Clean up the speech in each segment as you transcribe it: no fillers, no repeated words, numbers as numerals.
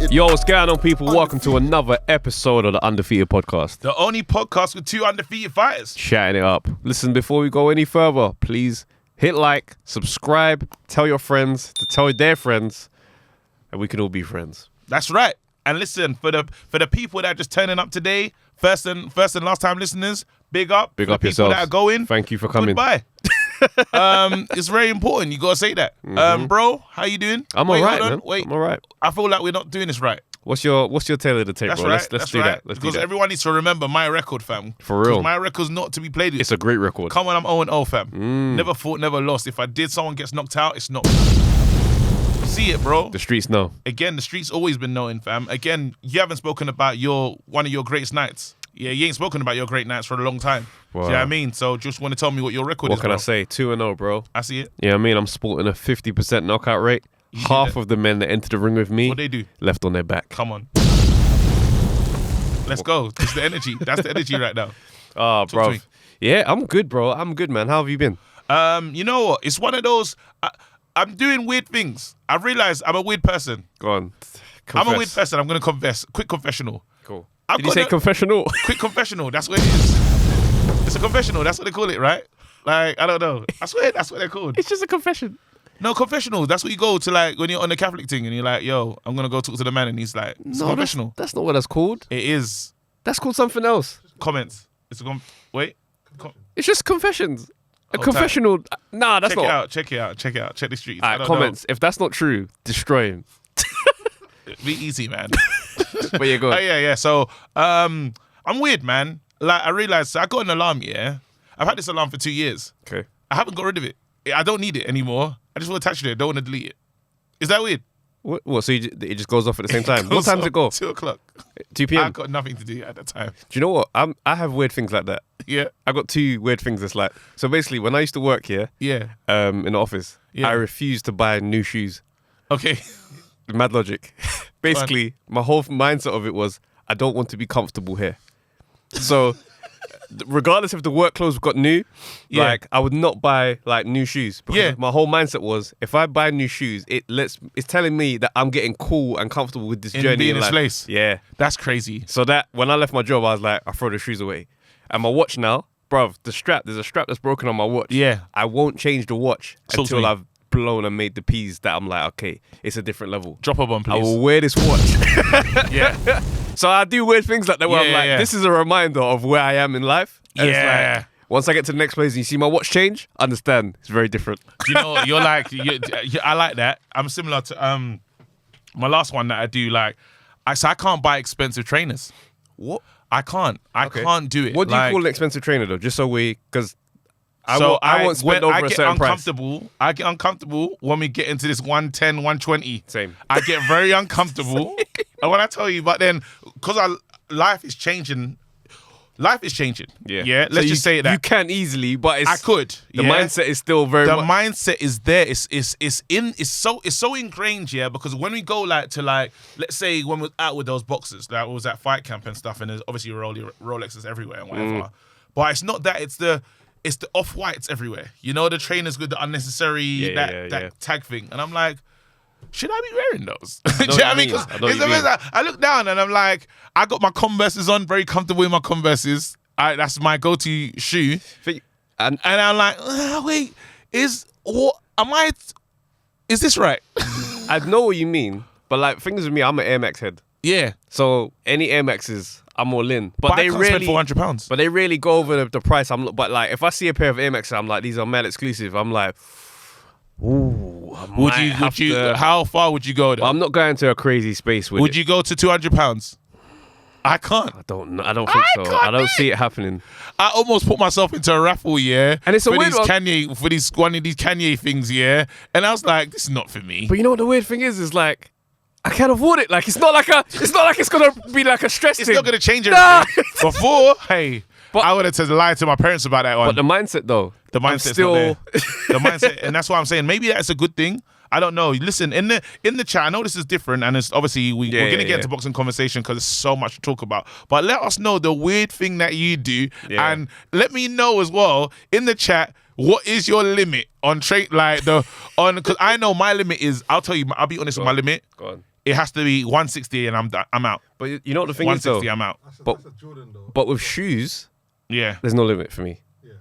Undefeated. Yo, what's going on, people? Welcome to another episode of the Undefeated podcast. The only podcast with two undefeated fighters. Chatting it up. Listen, before we go any further, please hit like, subscribe, tell your friends to tell their friends, and we can all be friends. That's right. And listen, for the people that are just turning up today, first and last time listeners, big up. Big for up the people yourself. that are going. Thank you for coming. Goodbye. It's very important. You gotta say that. Bro, how you doing? I'm alright, man. Wait, I'm alright. I feel like we're not doing this right. What's your tail of the tape, That's bro? right. Let's do that. Let's because do that. everyone needs to remember my record, fam. For real. My record's not to be played with. It's a great record. Come on, I'm 0-0, fam. Never fought, never lost. If I did, someone gets knocked out, it's not. See it, bro. The streets know. Again, the streets always been knowing, fam. Again, you haven't spoken about one of your greatest nights. Yeah, you ain't spoken about your great nights for a long time. Wow. Do you know what I mean? So just want to tell me what your record is, What can bro. I say? 2-0, bro. I see it. Yeah, I mean, I'm sporting a 50% knockout rate. Half of the men that enter the ring with me, What they do? left on their back. Come on. Let's go. It's the energy. That's the energy right now. Oh, Talk to bro. me. Yeah, I'm good, bro. I'm good, man. How have you been? You know what? It's one of those. I'm doing weird things. I realized I'm a weird person. Go on. I'm a weird person. I'm gonna confess. Quick confessional. Cool. I've Did you got say a- confessional? Quick confessional. That's what it is. It's a confessional. That's what they call it, right? Like, I don't know. I swear that's what they're called. It's just a confession. No, confessional. That's what you go to, like, when you're on the Catholic thing and you're like, yo, I'm going to go talk to the man. And he's like, it's a confessional. That's not what that's called. It is. That's called something else. Comments. It's a wait. It's just confessions. A Hold confessional. Nah, that's Check not. it out. Check it out. Check it out. Check the streets. I Alright, don't comments. If that's not true, destroy him. know. Be easy, man. But you go. Oh, yeah. So, I'm weird, man. Like, I realized, so I got an alarm, yeah? I've had this alarm for 2 years. Okay. I haven't got rid of it. I don't need it anymore. I just want to touch it. I don't want to delete it. Is that weird? What? So it just goes off at the same time? What time does it go? 2 o'clock. 2 p.m. I've got nothing to do at that time. Do you know what? I have weird things like that. Yeah. I got 2 weird things that's like. So basically, when I used to work here, Yeah. in the office, Yeah. I refused to buy new shoes. Okay. Mad logic. Basically, my whole mindset of it was, I don't want to be comfortable here. So, regardless if the work clothes got new, Yeah. like I would not buy like new shoes. Because Yeah. my whole mindset was, if I buy new shoes, it's telling me that I'm getting cool and comfortable with this In journey being in this life. place. Yeah. That's crazy. So that when I left my job, I was like, I throw the shoes away. And my watch now, bruv, there's a strap that's broken on my watch. Yeah. I won't change the watch Talk to until me. I've blown and made the P's that I'm like, okay, it's a different level. Drop a bomb, I please. will wear this watch. Yeah. So I do weird things like that where I'm Yeah, like, yeah. this is a reminder of where I am in life. And it's Yeah. like, once I get to the next place and you see my watch change, understand it's very different. You know, you're like, I like that. I'm similar to my last one that I do. Like, I can't buy expensive trainers. What? I can't. I can't do it. What do you Like, call an expensive trainer though? Just so because I So won't spend over a certain price. I get uncomfortable when we get into this 110, 120. Same. I get very uncomfortable. And when I tell you, but then, because life is changing. Life is changing. Yeah. Yeah. So Let's just say that. You can easily, but it's, I could. the yeah? mindset is still very The much. mindset is there. It's so ingrained, yeah. Because when we go let's say when we're out with those boxers, like we was at fight camp and stuff, and there's obviously Rolexes everywhere and whatever. But it's not that. It's the off-whites everywhere. You know, the trainers with the unnecessary that tag thing, and I'm like, should I be wearing those? Do you know what I mean? 'Cause I look down and I'm like, I got my Converses on, very comfortable in my Converses. That's my go-to shoe. And I'm like, wait, is this right? I know what you mean, but like things with me, I'm an Air Max head. Yeah. So any Air Maxes, I'm all in. But I they can't really spend £400. But they really go over the price. But like, if I see a pair of Air Maxes, I'm like, these are mad exclusive. I'm like, ooh. How far would you go though? I'm not going to a crazy space with it. Would you go to £200? I can't. I don't think so. I don't see it happening. I almost put myself into a raffle, yeah. And it's a for weird these one. Kanye, for these one of these Kanye things, yeah. And I was like, this is not for me. But you know what the weird thing is like, I can't afford it. Like it's not like it's gonna be like a stress It's thing. not gonna change Nah. everything. Before, hey, But- I would have lied to my parents about that one. But the mindset though, The I'm mindset's still not there. The mindset, and that's why I'm saying maybe that's a good thing. I don't know. Listen, in the chat, I know this is different, and it's obviously we're gonna get to boxing conversation because there's so much to talk about. But let us know the weird thing that you do, and let me know as well in the chat. What is your limit on because I know my limit is. I'll tell you. I'll be honest with my limit. Go on. it has to be 160 and I'm out. But you know what the thing is though? 160, I'm out. That's a Jordan though. But with shoes, Yeah. there's no limit for me. Yeah.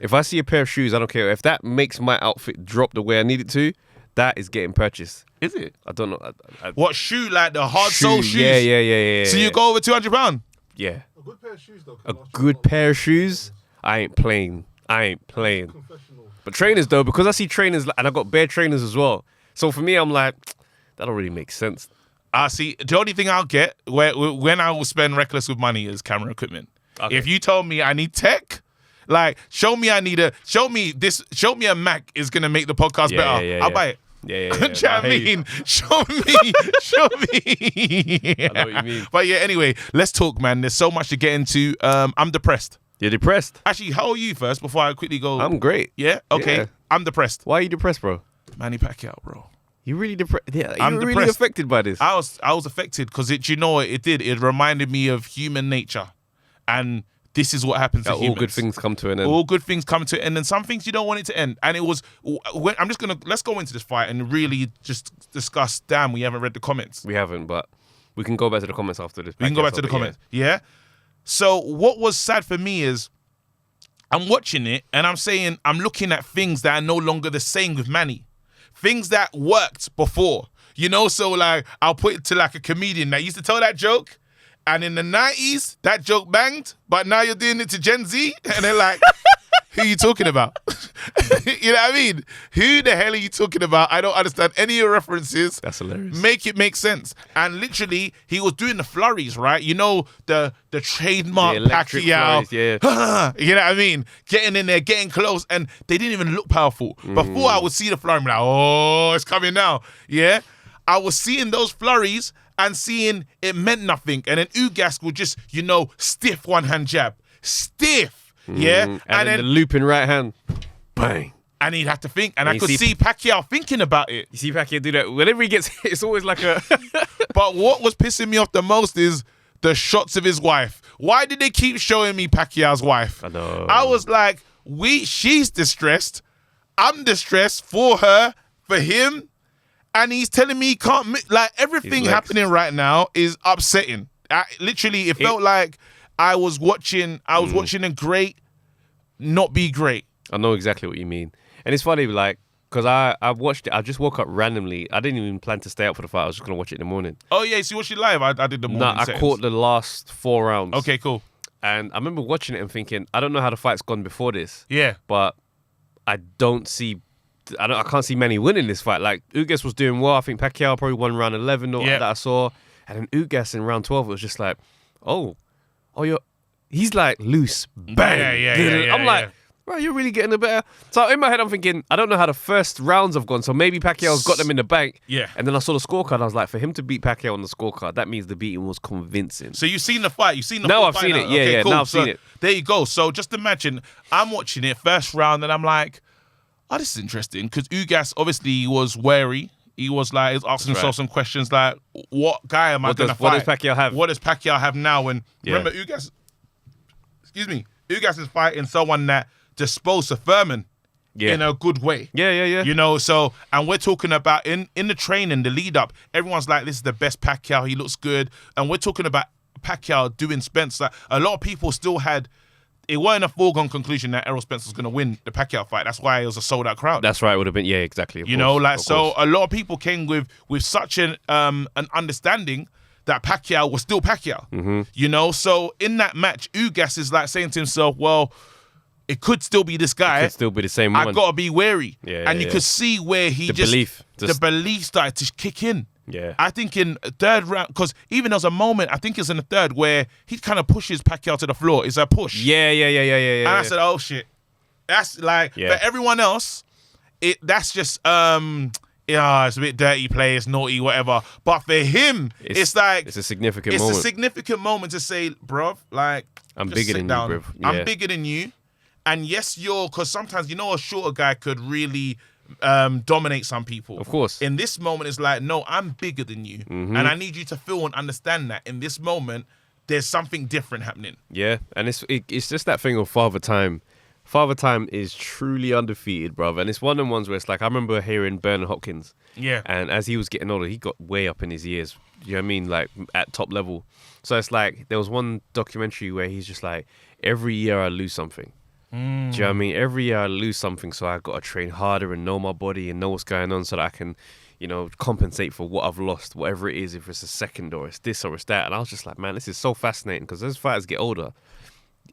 If I see a pair of shoes, I don't care. If that makes my outfit drop the way I need it to, that is getting purchased. Is it? I don't know. What shoe? Like the hard sole shoes? Yeah. So you go over £200? Yeah. A good pair of shoes though. A good pair of shoes, I ain't playing. Confessional. But trainers though, because I see trainers, and I got bare trainers as well. So for me, I'm like, that don't really make sense. I see. The only thing I'll get when I will spend reckless with money is camera equipment. Okay. If you told me I need tech, like show me a Mac is gonna make the podcast better. I'll buy it. Yeah. Do you know what I mean? Show me. I know what you mean. But yeah, anyway, let's talk, man. There's so much to get into. I'm depressed. You're depressed? Actually, how are you first before I quickly go? I'm great. Yeah? Okay. Yeah. I'm depressed. Why are you depressed, bro? Manny Pacquiao, bro. You really depressed? Yeah, I'm you're really depressed. affected by this. I was affected because you know what it did? It reminded me of human nature. And this is what happens to all humans. good things come to an end. All good things come to an end, and some things you don't want it to end. And it was, let's go into this fight and really just discuss, damn, we haven't read the comments. We haven't, but we can go back to the comments after this. We can go back to the comments. Yeah? So what was sad for me is, I'm watching it and I'm looking at things that are no longer the same with Manny. Things that worked before. You know, so like, I'll put it to like a comedian that used to tell that joke. And in the 90s, that joke banged, but now you're doing it to Gen Z, and they're like, who are you talking about? You know what I mean? Who the hell are you talking about? I don't understand any of your references. That's hilarious. Make it make sense. And literally, he was doing the flurries, right? You know, the trademark electric Pacquiao. flurries, yeah. You know what I mean? Getting in there, getting close, and they didn't even look powerful. Before I would see the flurry, I'm like, oh, it's coming now. Yeah? I was seeing those flurries, and seeing it meant nothing. And then Ugas would just, stiff one-hand jab. Stiff. Yeah? And then the looping right hand. Bang. And he'd have to think. And And I you could see- see Pacquiao thinking about it. You see Pacquiao do that. Whenever he gets hit, it's always like a... But what was pissing me off the most is the shots of his wife. Why did they keep showing me Pacquiao's wife? I know. I was like, she's distressed. I'm distressed for her, for him. And he's telling me he can't, like, everything His legs. happening right now is upsetting. Literally, it felt like I was watching a great not be great. I know exactly what you mean. And it's funny, like, because I watched it. I just woke up randomly. I didn't even plan to stay up for the fight. I was just going to watch it in the morning. Oh, yeah, so you watched it live? I did the morning No, I settings. caught the last 4 rounds. Okay, cool. And I remember watching it and thinking, I don't know how the fight's gone before this. Yeah. But I can't see Manny winning this fight. Like, Ugas was doing well. I think Pacquiao probably won round 11 or that I saw. And then Ugas in round 12, it was just like, he's like loose. Bang. Yeah, I'm like, bro, you're really getting a better. So in my head, I'm thinking, I don't know how the first rounds have gone. So maybe Pacquiao's got them in the bank. Yeah. And then I saw the scorecard. I was like, for him to beat Pacquiao on the scorecard, that means the beating was convincing. So you've seen the fight? You've seen the No, full I've fight seen now? it. Yeah, Okay, yeah, cool. now I've So seen it. There you go. So just imagine, I'm watching it first round and I'm like, oh, this is interesting. Because Ugas obviously was wary. He was asking himself some questions like, what guy am I going to fight? What does Pacquiao have? What does Pacquiao have now? And remember, Ugas is fighting someone that disposed of Furman in a good way. Yeah. You know, so, and we're talking about in the training, the lead up, everyone's like, this is the best Pacquiao, he looks good. And we're talking about Pacquiao doing Spence. Like, a lot of people still had, it wasn't a foregone conclusion that Errol Spence was going to win the Pacquiao fight. That's why it was a sold out crowd. That's right, it would have been, exactly. You know, so a lot of people came with such an understanding that Pacquiao was still Pacquiao. Mm-hmm. You know, so in that match, Ugas is like saying to himself, well, it could still be this guy. It could still be the same one. I've got to be wary. Yeah, you could see where the belief started to kick in. Yeah. I think in third round, because even there was a moment, I think it's in the third, where he kind of pushes Pacquiao to the floor. It's a push. Yeah. And I said, oh shit. That's like, for everyone else, that's just, it's a bit dirty play, it's naughty, whatever. But for him, it's like, it's a significant moment. It's a significant moment to say, bruv, like, I'm just bigger sit than down. you, bruv. Yeah. I'm bigger than you. And yes, because sometimes, a shorter guy could really dominate some people. Of course. In this moment, it's like, no, I'm bigger than you. Mm-hmm. And I need you to feel and understand that in this moment, there's something different happening. Yeah, and it's just that thing of Father Time Father Time is truly undefeated, bruv. And it's one of the ones where it's like, I remember hearing Bernard Hopkins. Yeah. And as he was getting older, he got way up in his years. You know what I mean? Like, at top level. So it's like, there was one documentary where he's just like, every year I lose something. Do you know what I mean? Every year I lose something, so I got to train harder and know my body and know what's going on so that I can, you know, compensate for what I've lost, whatever it is, if it's a second or it's this or it's that. And I was just like, man, this is so fascinating because as fighters get older,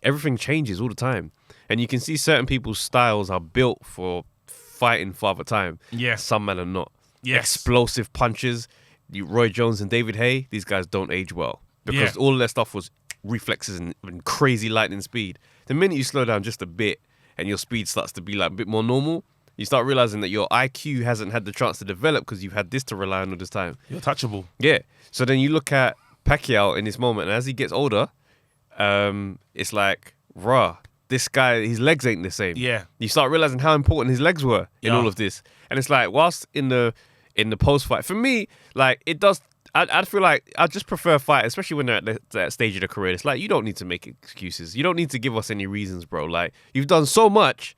everything changes all the time. And you can see certain people's styles are built for fighting Father Time. Yeah. Some men are not. Yes. Explosive punches. Roy Jones and David Haye, these guys don't age well because all their stuff was reflexes and crazy lightning speed. The minute you slow down just a bit and your speed starts to be like a bit more normal, you start realizing that your IQ hasn't had the chance to develop because you've had this to rely on all this time. You're touchable. Yeah. So then you look at Pacquiao in this moment, and as he gets older, it's like, rah, this guy, his legs ain't the same. Yeah. You start realizing how important his legs were in all of this. And it's like, whilst in the post-fight, for me, like, it does... I feel like I just prefer fight, especially when they're at that stage of their career. It's like, you don't need to make excuses. You don't need to give us any reasons, bro. Like, you've done so much.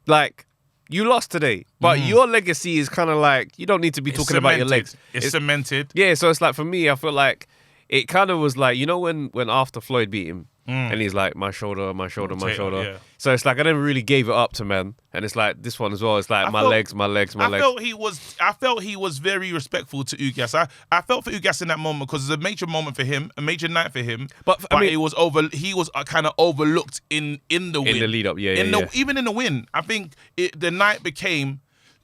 Like, you lost today, but your legacy is kind of like, you don't need to be talking about your legs. It's cemented. Yeah, so it's like, for me, I feel like it kind of was like, you know, when after Floyd beat him, and he's like, my shoulder, my shoulder, my shoulder. Yeah. So it's like, I never really gave it up to man. And it's like, this one as well. It's like, my legs. I felt he was very respectful to Ugas. I felt for Ugas in that moment because it's a major moment for him, a major night for him. But I mean, he was kind of overlooked in the win. In the lead up, Even in the win, I think the night became,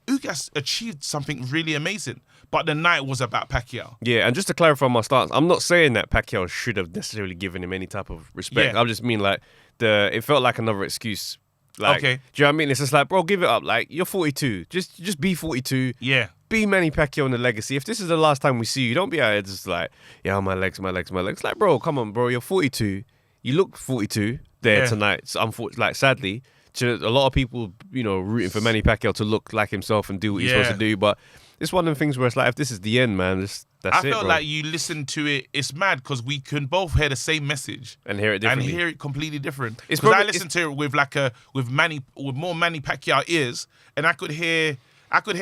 Ugas achieved something really amazing. But the night was about Pacquiao. Yeah, and just to clarify my stance, I'm not saying that Pacquiao should have necessarily given him any type of respect. Yeah. I just mean like it felt like another excuse. Like, okay. Do you know what I mean? It's just like, bro, give it up. Like, you're 42. Just be 42. Yeah. Be Manny Pacquiao in the legacy. If this is the last time we see you, don't be out here just like, yeah, my legs. Like, bro, come on, bro. You're 42. You look 42 there tonight. So sadly, to a lot of people, you know, rooting for Manny Pacquiao to look like himself and do what he's supposed to do. But it's one of the things where it's like, if this is the end, man, that's it, I felt bro. like you listen to it. It's mad because we can both hear the same message and hear it differently. And hear it completely different. It's because I probably- listened to it with more Manny Pacquiao ears, and I could hear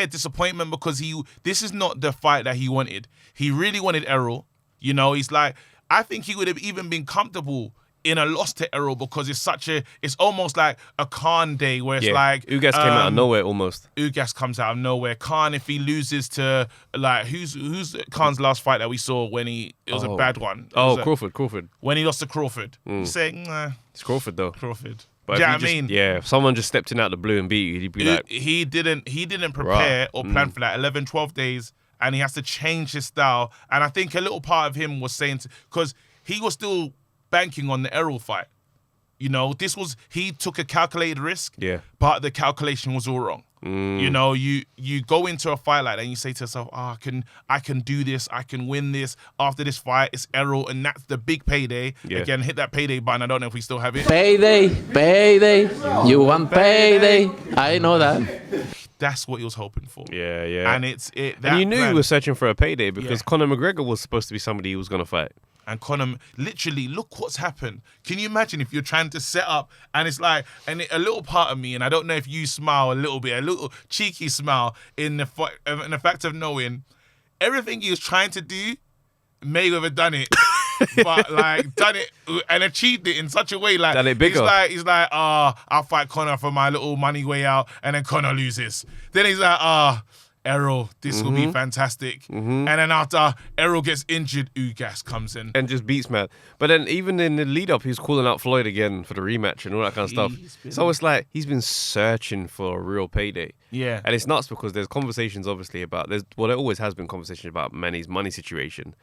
disappointment because this is not the fight that he wanted. He really wanted Errol. You know, he's like, I think he would have even been comfortable in a loss to Errol because it's almost like a Khan day where it's like Ugas came out of nowhere almost. Ugas comes out of nowhere. Khan, if he loses to like who's Khan's last fight that we saw when it was a bad one. Crawford. When he lost to Crawford. He's saying, It's Crawford though. Crawford. But Do you know what I mean? Yeah, if someone just stepped in out the blue and beat you, he'd be like, He didn't prepare or plan for that 11, 12 days, and he has to change his style. And I think a little part of him was saying, because he was still banking on the Errol fight. You know, he took a calculated risk, but the calculation was all wrong. You know, you go into a fight like that and you say to yourself, I can do this, I can win this. After this fight, it's Errol, and that's the big payday. Yeah. Again, hit that payday button. I don't know if we still have it. Payday. You want payday. I know that. That's what he was hoping for. Yeah. And and you knew he was searching for a payday because Conor McGregor was supposed to be somebody he was going to fight. And Conor, literally, look what's happened. Can you imagine if you're trying to set up and it's like, a little part of me, and I don't know if you smile a little bit, a little cheeky smile in the fact of knowing everything he was trying to do, Mayweather done it. But like done it and achieved it in such a way, like done it bigger. He's like, I'll fight Conor for my little money way out, and then Conor loses. Then he's like, Errol, this will be fantastic. And then after Errol gets injured, Ugas comes in. And just beats man. But then even in the lead up, he was calling out Floyd again for the rematch and all that kind of stuff. So it's like he's been searching for a real payday. Yeah. And it's nuts because there's conversations obviously about, there always has been conversation about Manny's money situation.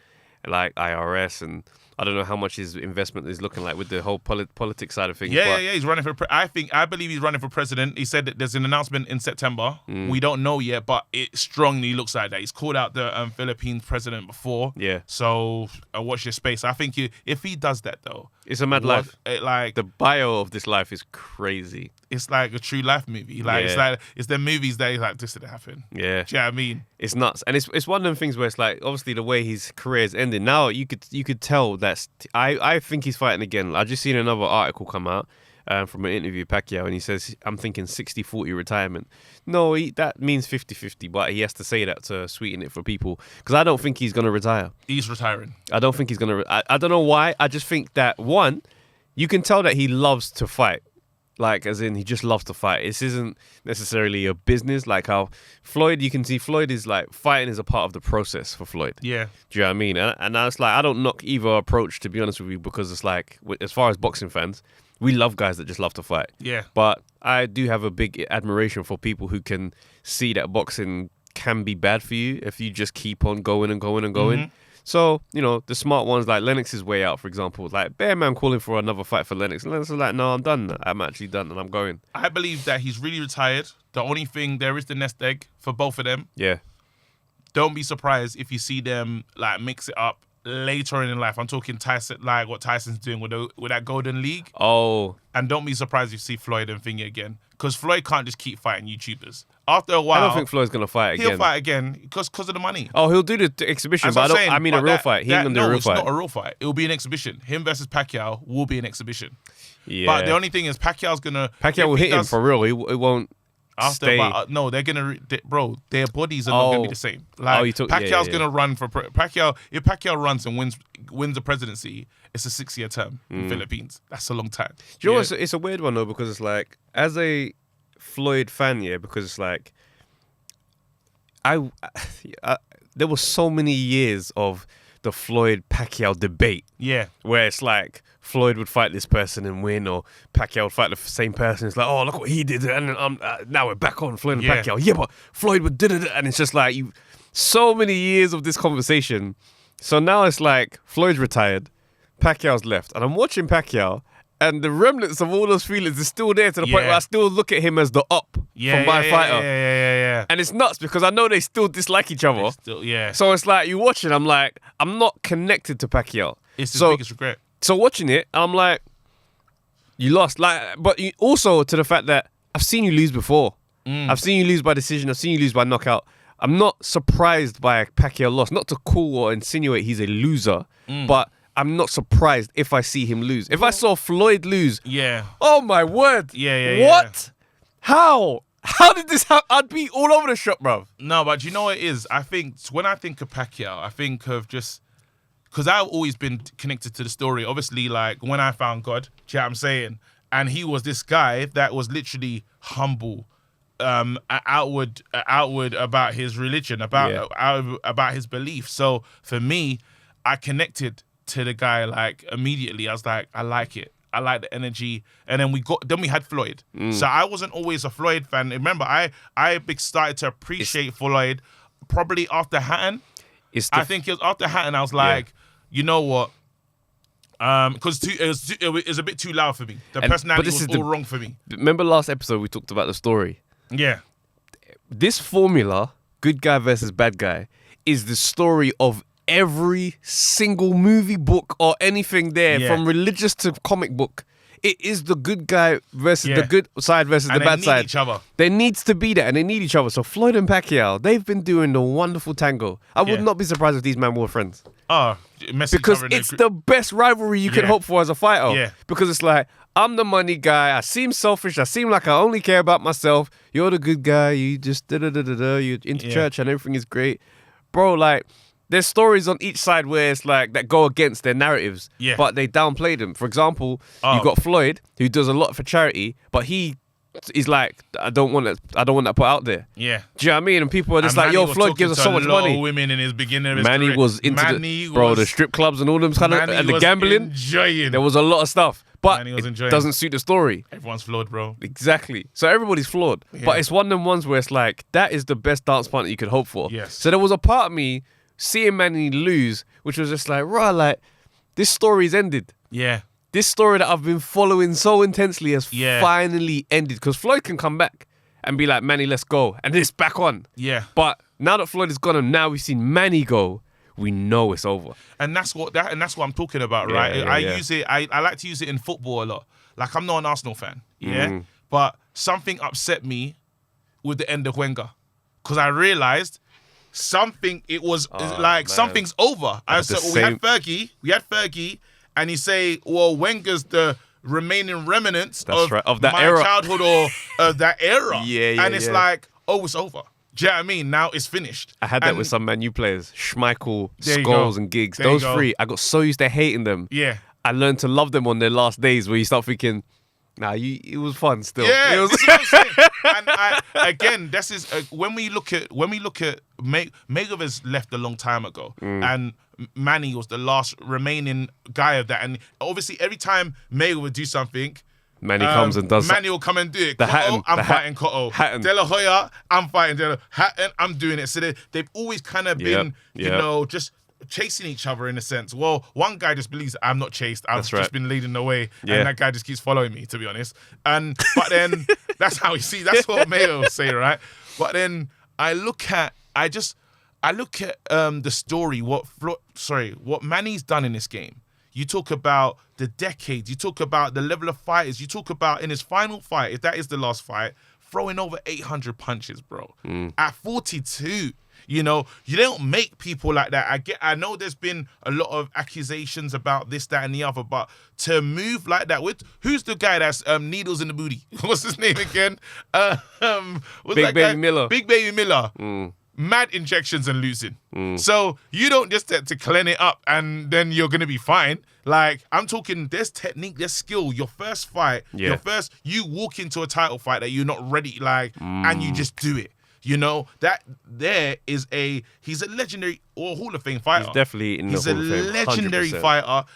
Like IRS, and I don't know how much his investment is looking like with the whole politics side of things. Yeah. He's running for. I believe he's running for president. He said that there's an announcement in September. We don't know yet, but it strongly looks like that. He's called out the Philippines president before. Yeah. So watch your space. I think if he does that though, it's a mad life. Like the bio of this life is crazy. It's like a true life movie. Like it's the movies that like this didn't happen. Yeah. Do you know what I mean? It's nuts. And it's one of them things where it's like, obviously the way his career is ending, now you could tell that I think he's fighting again. I just seen another article come out from an interview with Pacquiao, and he says, I'm thinking 60-40 retirement. No, that means 50-50, but he has to say that to sweeten it for people, because I don't think he's going to retire. He's retiring. I don't think he's going to... I don't know why. I just think that, one, you can tell that he loves to fight. Like, as in, he just loves to fight. This isn't necessarily a business. Like how Floyd, you can see Floyd is like, fighting is a part of the process for Floyd. Yeah. Do you know what I mean? And it's like, I don't knock either approach, to be honest with you, because it's like, as far as boxing fans, we love guys that just love to fight. Yeah. But I do have a big admiration for people who can see that boxing can be bad for you if you just keep on going and going and going. Mm-hmm. So, you know, the smart ones, like Lennox's way out, for example, like Bear Man calling for another fight for Lennox. And Lennox is like, no, I'm done. I'm actually done and I'm going. I believe that he's really retired. The only thing, there is the nest egg for both of them. Yeah. Don't be surprised if you see them like mix it up later in life. I'm talking Tyson, like what Tyson's doing with that Golden League. Oh. And don't be surprised if you see Floyd and Thingy again. Because Floyd can't just keep fighting YouTubers. After a while, I don't think Floyd's going to fight again. He'll fight again because of the money. Oh, he'll do the exhibition, That's but what I'm saying, I mean a real fight. He ain't going to do a real fight. No, it's not a real fight. It will be an exhibition. Him versus Pacquiao will be an exhibition. Yeah. But the only thing is Pacquiao will hit him for real. He won't stay. No, they're going to... Bro, their bodies are not going to be the same. Like, Pacquiao's going to run for... Pacquiao, if Pacquiao runs and wins the presidency, it's a 6-year term in the Philippines. That's a long time. Do you know what? It's a weird one, though, because it's like, as a Floyd fan, yeah, because it's like, there were so many years of the Floyd Pacquiao debate. Yeah. Where it's like Floyd would fight this person and win, or Pacquiao would fight the same person. It's like, oh, look what he did, and now we're back on Floyd and Pacquiao. Yeah, but Floyd would did it, and it's just like so many years of this conversation. So now it's like Floyd's retired, Pacquiao's left, and I'm watching Pacquiao. And the remnants of all those feelings is still there to the point where I still look at him as the up for my fighter. Yeah. And it's nuts because I know they still dislike each other. Yeah. So it's like, you watch it, I'm like, I'm not connected to Pacquiao. It's his biggest regret. So watching it, I'm like, you lost. But also to the fact that I've seen you lose before. I've seen you lose by decision. I've seen you lose by knockout. I'm not surprised by a Pacquiao loss. Not to call or insinuate he's a loser, but I'm not surprised if I see him lose. If I saw Floyd lose, oh my word. Yeah. What? How? How did this happen? I'd be all over the shop, bro. No, but you know what it is? I think when I think of Pacquiao, I think of just... Because I've always been connected to the story. Obviously, like, when I found God, do you know what I'm saying? And he was this guy that was literally humble, outward about his religion, about his belief. So for me, I connected to the guy like immediately. I was like, I like it. I like the energy. And then we had Floyd. So I wasn't always a Floyd fan. Remember, I started to appreciate Floyd probably after Hatton. I think it was after Hatton. I was like, you know what? Because it was a bit too loud for me. The personality was all wrong for me. Remember last episode we talked about the story? Yeah. This formula, good guy versus bad guy, is the story of every single movie, book, or anything there, from religious to comic book. It is the good guy versus the good side versus the bad side. Each other. There needs to be that, and they need each other. So Floyd and Pacquiao, they've been doing the wonderful tango. I would not be surprised if these men were friends. Oh, because it's the best rivalry you can hope for as a fighter. Yeah. Because it's like, I'm the money guy. I seem selfish. I seem like I only care about myself. You're the good guy. You just you're into church and everything is great, bro. Like, there's stories on each side where it's like that go against their narratives, but they downplay them. For example, you've got Floyd, who does a lot for charity, but he is like, I don't want that put out there. Yeah. Do you know what I mean? And people are just like, yo, Floyd gives us so much money. Women in his beginning of his Manny career. was into the strip clubs and all them kind of, and the gambling. Enjoying. There was a lot of stuff, but it doesn't suit the story. Everyone's flawed, bro. Exactly. So everybody's flawed, but it's one of them ones where it's like, that is the best dance partner you could hope for. Yes. So there was a part of me seeing Manny lose, which was just like, right, like, this story's ended. Yeah. This story that I've been following so intensely has finally ended. Because Floyd can come back and be like, Manny, let's go. And it's back on. Yeah. But now that Floyd is gone and now we've seen Manny go, we know it's over. And that's what I'm talking about, right? I use it, I like to use it in football a lot. Like, I'm not an Arsenal fan, but something upset me with the end of Wenger. Because I realized something's over. We had Fergie, and you say, well, Wenger's the remaining remnants That's right. Of that my era. childhood or of that era. Yeah, and it's like, oh, it's over. Do you know what I mean? Now it's finished. I had that with some Man U players, Schmeichel, There you Scholes, go. and Giggs. There you Those go. three, I got so used to hating them. Yeah. I learned to love them on their last days where you start thinking, it was fun still. Yeah, It was, this is what I'm saying. And again, this is when we look at Mayweather's left a long time ago, and Manny was the last remaining guy of that. And obviously, every time Mayweather would do something, Manny comes and does Manny will come and do it. The Cotto, Hatton, I'm the fighting Cotto. Hatton. De La Hoya, I'm fighting De La Hatton, I'm doing it. So they've always kind of been, you know, just chasing each other in a sense. Well, one guy just believes I'm not chased. I've just been leading the way, and that guy just keeps following me, to be honest. But then that's how you see. That's what Mayo will say, right? But then I look at the story. What Manny's done in this game. You talk about the decades. You talk about the level of fighters. You talk about in his final fight, if that is the last fight, throwing over 800 punches, bro. At 42. You know, you don't make people like that. I know there's been a lot of accusations about this, that, and the other, but to move like that with who's the guy that's needles in the booty? What's his name again? Big Baby Miller. Big Baby Miller. Mad injections and losing. So you don't just to clean it up and then you're gonna be fine. Like, I'm talking, there's technique, there's skill. Your first fight, you walk into a title fight that you're not ready, and you just do it. You know, that there is he's a legendary or Hall of Fame fighter. He's definitely in the Hall of Fame. He's a legendary 100%. fighter.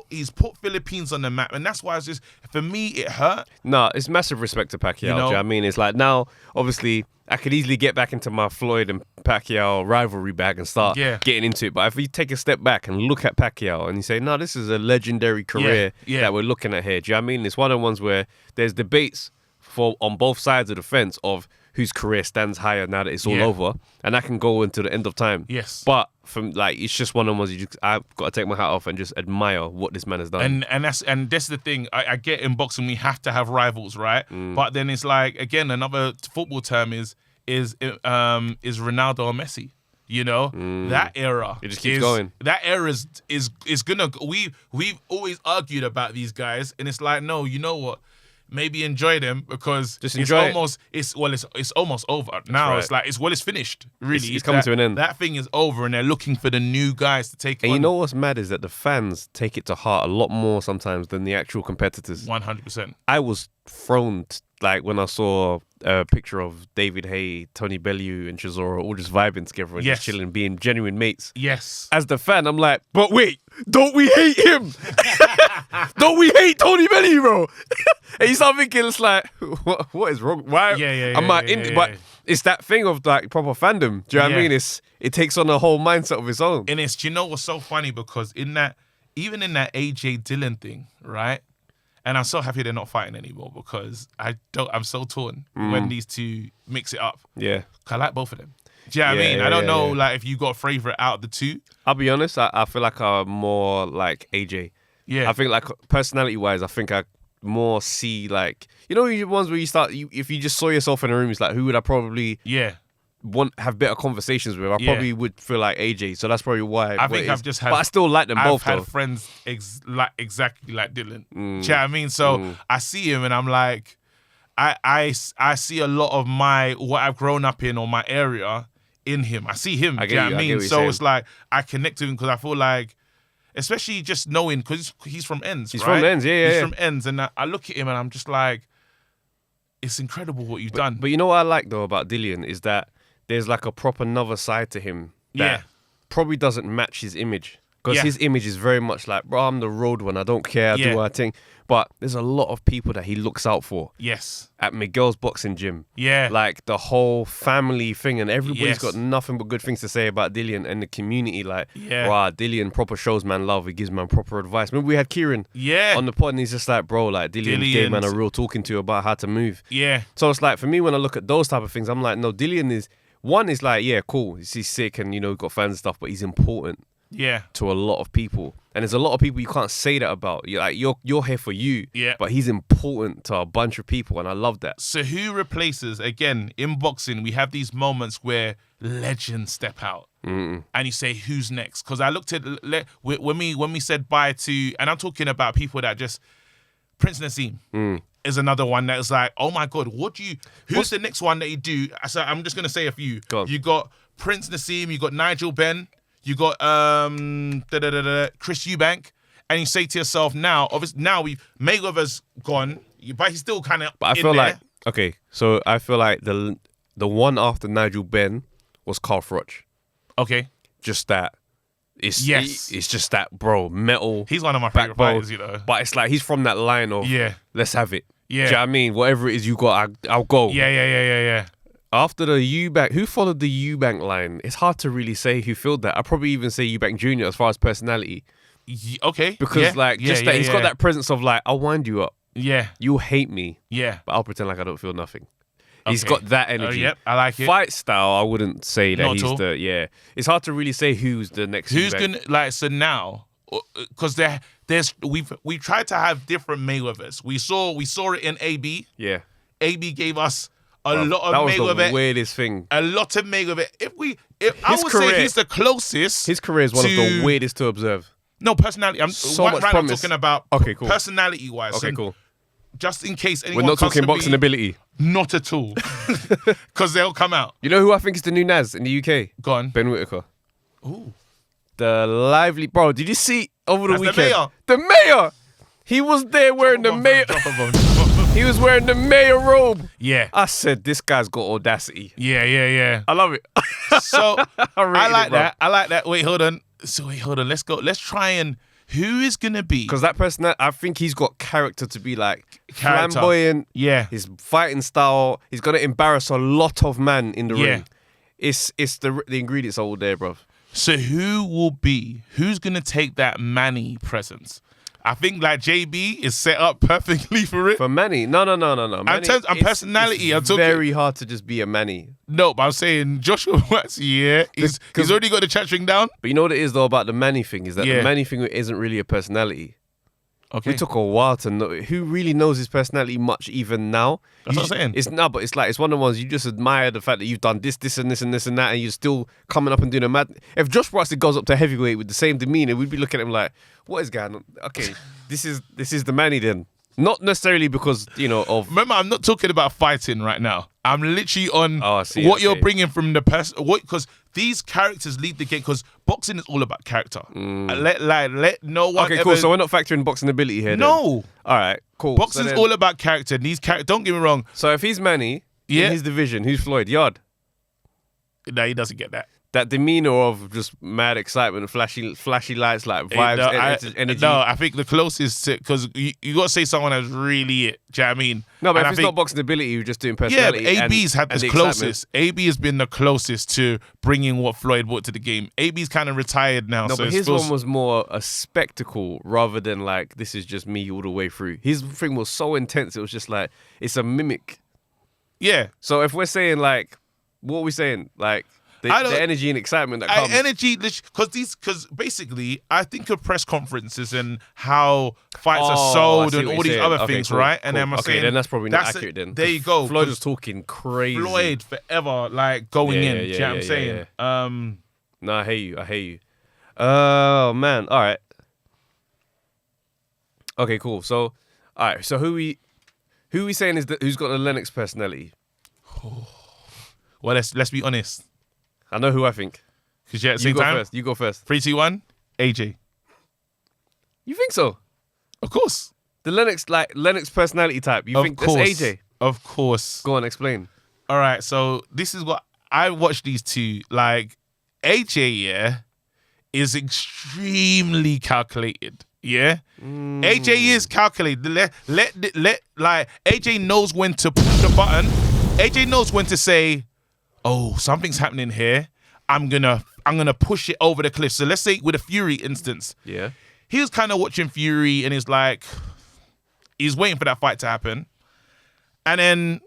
He's put Philippines on the map, and that's why it's just, for me, it hurt. No, it's massive respect to Pacquiao. You know? Do you know what I mean? It's like now, obviously, I could easily get back into my Floyd and Pacquiao rivalry bag and start getting into it. But if you take a step back and look at Pacquiao and you say, no, this is a legendary career that we're looking at here. Do you know what I mean? It's one of the ones where there's debates on both sides of the fence of whose career stands higher now that it's all over, and that can go into the end of time. Yes. But it's just one of the ones I've got to take my hat off and just admire what this man has done. And that's the thing. I get in boxing we have to have rivals, right? But then it's like, again, another football term is Ronaldo or Messi. You know, that era. It just keeps going. That era is gonna. We've always argued about these guys, and it's like, no, you know what? Maybe enjoy them because it's almost over now. right. It's like it's finished. Really, It's coming to an end. That thing is over, and they're looking for the new guys to take. And on. you know what's mad is that the fans take it to heart a lot more sometimes than the actual competitors. 100%. I was thrown when I saw a picture of David Hay, Tony Bellew, and Chisora all just vibing together and just chilling, being genuine mates. Yes. As the fan, I'm like, but wait, don't we hate him? Don't we hate Tony Bellew, bro? And you start thinking, it's like, what is wrong? Why? But it's that thing of like proper fandom. Do you know what I mean? It takes on a whole mindset of its own. And do you know what's so funny? Because even in that AJ Dillon thing, right? And I'm so happy they're not fighting anymore because I'm so torn when these two mix it up. Yeah. I like both of them. Do you know what I mean? I don't know like if you got a favourite out of the two. I'll be honest, I feel like I'm more like AJ. Yeah. I think like personality-wise, I think I more see like, you know, the ones where if you just saw yourself in a room, it's like, who would I probably have better conversations with? I probably would feel like AJ, so that's probably why. I think I've just had, but I still like them both. I've had friends exactly like Dylan. Do you know what I mean? So I see him and I'm like, I see a lot of what I've grown up in or my area in him. I see him. Do you know what I mean? So it's like I connect to him because I feel like, especially just knowing because he's from Ends. He's right? from Ends, He's from Ends, and I look at him and I'm just like, it's incredible what you've done. But you know what I like though about Dillian is that there's like a proper another side to him that probably doesn't match his image. Because his image is very much like, bro, I'm the road one. I don't care. I do what I think. But there's a lot of people that he looks out for. Yes. At Miguel's boxing gym. Yeah. Like the whole family thing. And everybody's got nothing but good things to say about Dillian and the community. Like, wow, Dillian proper shows man love. He gives man proper advice. Remember we had Kieran on the pod and he's just like, bro, like Dillian gave man a real talking to about how to move. Yeah. So it's like, for me, when I look at those type of things, I'm like, no, Dillian is, one is like, yeah, cool. He's sick and, you know, got fans and stuff, but he's important. Yeah. To a lot of people. And there's a lot of people you can't say that about. You're here for you. Yeah. But he's important to a bunch of people and I love that. So who replaces, again, in boxing, we have these moments where legends step out. And you say, who's next? Because I looked at when we said bye to, and I'm talking about people that just Prince Naseem is another one that is like, oh my God, who's the next one that you do? So I'm just gonna say a few. Go on. You got Prince Naseem, you got Nigel Benn, you got Chris Eubank, and you say to yourself now, obviously now Mayweather's gone, but he's still kind of. But I feel like so I feel like the one after Nigel Benn was Carl Froch. Okay. Just that. It's just that, bro. Metal. He's one of my favorite backbone. fighters, you know. But it's like he's from that line of let's have it. Yeah. Do you know what I mean? Whatever it is you got, I'll go. Yeah. After the Eubank, who followed the Eubank line? It's hard to really say who filled that. I'd probably even say Eubank Jr. as far as personality. Okay. Because he's got that presence of like, I'll wind you up. Yeah. You'll hate me. Yeah. But I'll pretend like I don't feel nothing. Okay. He's got that energy. Yep, I like it. Fight style, I wouldn't say that Not he's at all. It's hard to really say who's the next. Who's Eubank. gonna so now? Because we've tried to have different Mayweathers. We saw it in AB. Yeah. AB gave us a lot of that was Mayweather. the weirdest thing. A lot of Mayweather. I would say he's the closest. His career is one of the weirdest to observe. No personality. I'm much I'm promise. talking about. Okay, cool. Personality wise. Okay, cool. Just in case anyone We're not comes talking to boxing me, ability. Not at all. Because they'll come out. You know who I think is the new Naz in the UK? Go on. Ben Whittaker. Ooh. The lively bro. Did you see over the That's weekend? the mayor. The mayor. He was there wearing the mayor. He was wearing the mayor robe. Yeah. I said this guy's got audacity. Yeah. I love it. So I like bro. that. I like that. Wait, hold on. Let's go. Let's try and who is gonna be? Because that person, I think he's got character to be like Character. flamboyant. Yeah. His fighting style. He's gonna embarrass a lot of men in the ring. It's the ingredients are all there, bro. So who's gonna take that Manny presence? I think like JB is set up perfectly for it. For Manny, no. Manny, In terms of personality, I'm it's talking. very hard to just be a Manny. No, but I'm saying Joshua Watts, he's already got the chat string down. But you know what it is though about the Manny thing is that Yeah. the Manny thing isn't really a personality. Okay. We took a while to know who really knows his personality much even now. That's what I'm saying. It's one of the ones you just admire the fact that you've done this and this and this and that, and you're still coming up and doing a mad. If Josh Russell goes up to heavyweight with the same demeanor, we'd be looking at him like, what is going on? Okay, this is the Manny then. Not necessarily because of. Remember, I'm not talking about fighting right now. I'm literally on I see, what okay. you're bringing from the person. Because these characters lead the game. Because boxing is all about character. Let no one. Okay, cool. So we're not factoring boxing ability here. No. Then. All right, cool. Boxing's all about character. These don't get me wrong. So if he's Manny Yeah. in his division, who's Floyd? Yard. No, he doesn't get that. That demeanor of just mad excitement, flashy lights, like vibes, energy. No, I think the closest because you got to say someone that's really it. Do you know what I mean? No, but And if I it's think- not boxing ability, you're just doing Yeah, personality. but AB's had and the the closest. AB has been the closest to bringing what Floyd brought to the game. AB's kind of retired now. No, so but his one was more a spectacle rather than like, this is just me all the way through. His thing was so intense, it was just like, it's a mimic. Yeah. So if we're saying like, what are we saying? Like, the energy and excitement that comes. Because basically, I think of press conferences and how fights are sold and all these other things, cool, right? And cool. then I'm okay, saying then that's probably not accurate then. There you go. Floyd was talking crazy. Floyd forever, like going in. Do you know what I'm saying? No, I hear you. Oh, man. All right. Okay, cool. So, all right. So who we saying is who's got the Lennox personality? Well, let's be honest. I know who I think. Because at the same time, You go first. 3, 2, 1, AJ. You think so? Of course. The Lennox personality type. You think that's AJ? Of course. Go on, explain. All right, so this is what I watched these two. Like AJ, is extremely calculated. Yeah, AJ is calculated. Like AJ knows when to push the button. AJ knows when to say, "Oh, something's happening here. I'm gonna push it over the cliff." So let's say with a Fury instance. Yeah. He was kind of watching Fury and he's like, he's waiting for that fight to happen. And then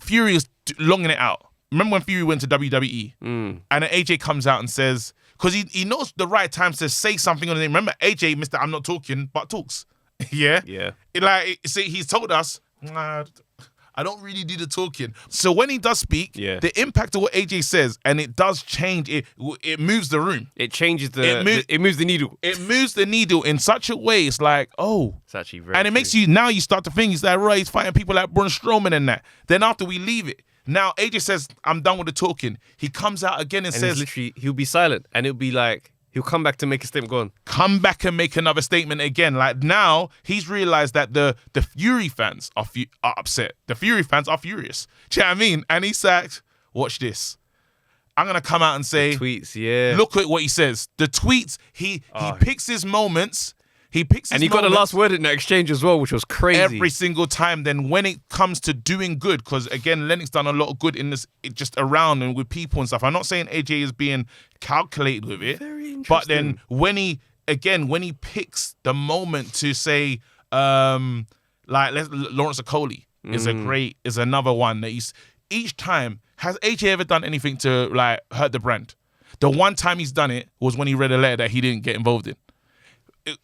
Fury is longing it out. Remember when Fury went to WWE? And then AJ comes out and says, because he knows the right times to say something on the name. Remember, AJ, Mr. I'm not talking, but talks. Yeah? Yeah. See, he's told us, I don't really do the talking. So when he does speak, the impact of what AJ says, and it does change, it moves the room. It changes it moves the needle. It moves the needle in such a way, it's like, oh. It's actually very And it makes you, now you start to think, he's like, right, he's fighting people like Braun Strowman and that. Then after we leave it, now AJ says, I'm done with the talking. He comes out again and says. Literally, he'll be silent and it'll be like, he'll come back to make a statement, go on. Come back and make another statement again. Like now, he's realized that the Fury fans are upset. The Fury fans are furious. Do you know what I mean? And he's like, watch this. I'm going to come out and say. The tweets, yeah. Look at what he says. The tweets, he picks his moments. He got the last word in that exchange as well, which was crazy. Every single time. Then when it comes to doing good, because again, Lennox done a lot of good in this, just around and with people and stuff. I'm not saying AJ is being calculated with it. Very interesting. But then when he picks the moment to say, Lawrence Okoli is another one that each time, has AJ ever done anything to like hurt the brand? The one time he's done it was when he read a letter that he didn't get involved in.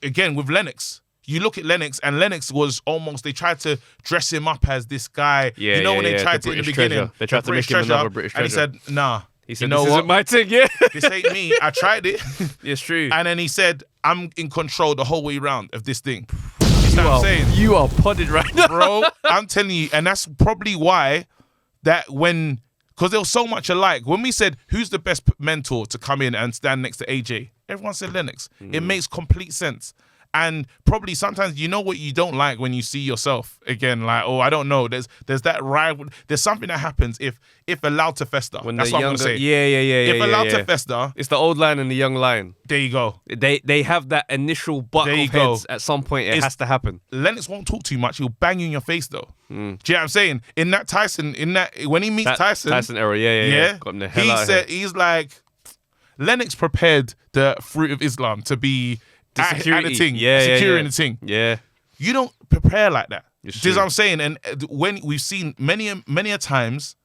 Again, with Lennox, you look at Lennox, and Lennox was almost, they tried to dress him up as this guy. When they tried to in the beginning. They tried to make him another British treasure. And he said, nah. He said, you know this isn't my thing, This ain't me. I tried it. It's true. And then he said, I'm in control the whole way around of this thing. You know what I'm saying? You are podded right now. Bro, I'm telling you, and that's probably why because there was so much alike. When we said, who's the best mentor to come in and stand next to AJ? Everyone said Lennox. It makes complete sense. And probably sometimes you know what you don't like when you see yourself again, like, oh, I don't know. There's that rival. There's something that happens if allowed to fester. That's what I'm gonna say. If allowed to fester, it's the old lion and the young lion. There you go. They have that initial butt of heads at some point. It has to happen. Lennox won't talk too much. He'll bang you in your face though. Do you know what I'm saying? In that Tyson, when he meets Tyson Errol, yeah. Got him the hell out of here. He's like, Lennox prepared the fruit of Islam to be. The security. At the thing. Securing the thing. Yeah. You don't prepare like that. Do you know what I'm saying? And when we've seen many a times,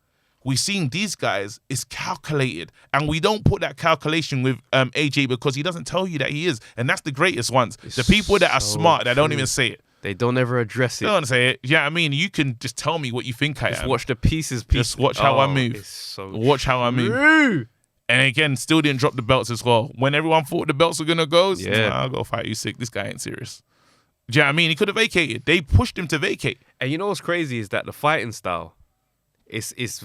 we've seen these guys, it's calculated. And we don't put that calculation with AJ because he doesn't tell you that he is. And that's the greatest ones. The people that are smart, that don't even say it. They don't ever address it. They don't say it. Yeah, I mean, you can just tell me what you think I am. Just watch the pieces. Just watch how I move. Watch how I move. And again, still didn't drop the belts as well. When everyone thought the belts were going to go, I'll go fight Usyk. This guy ain't serious. Do you know what I mean? He could have vacated. They pushed him to vacate. And you know what's crazy is that the fighting style, it's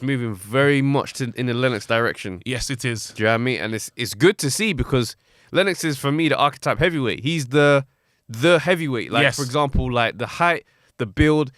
moving very much in the Lennox direction. Yes, it is. Do you know what I mean? And it's good to see because Lennox is, for me, the archetype heavyweight. He's the heavyweight. Like, for example, like the height, the build.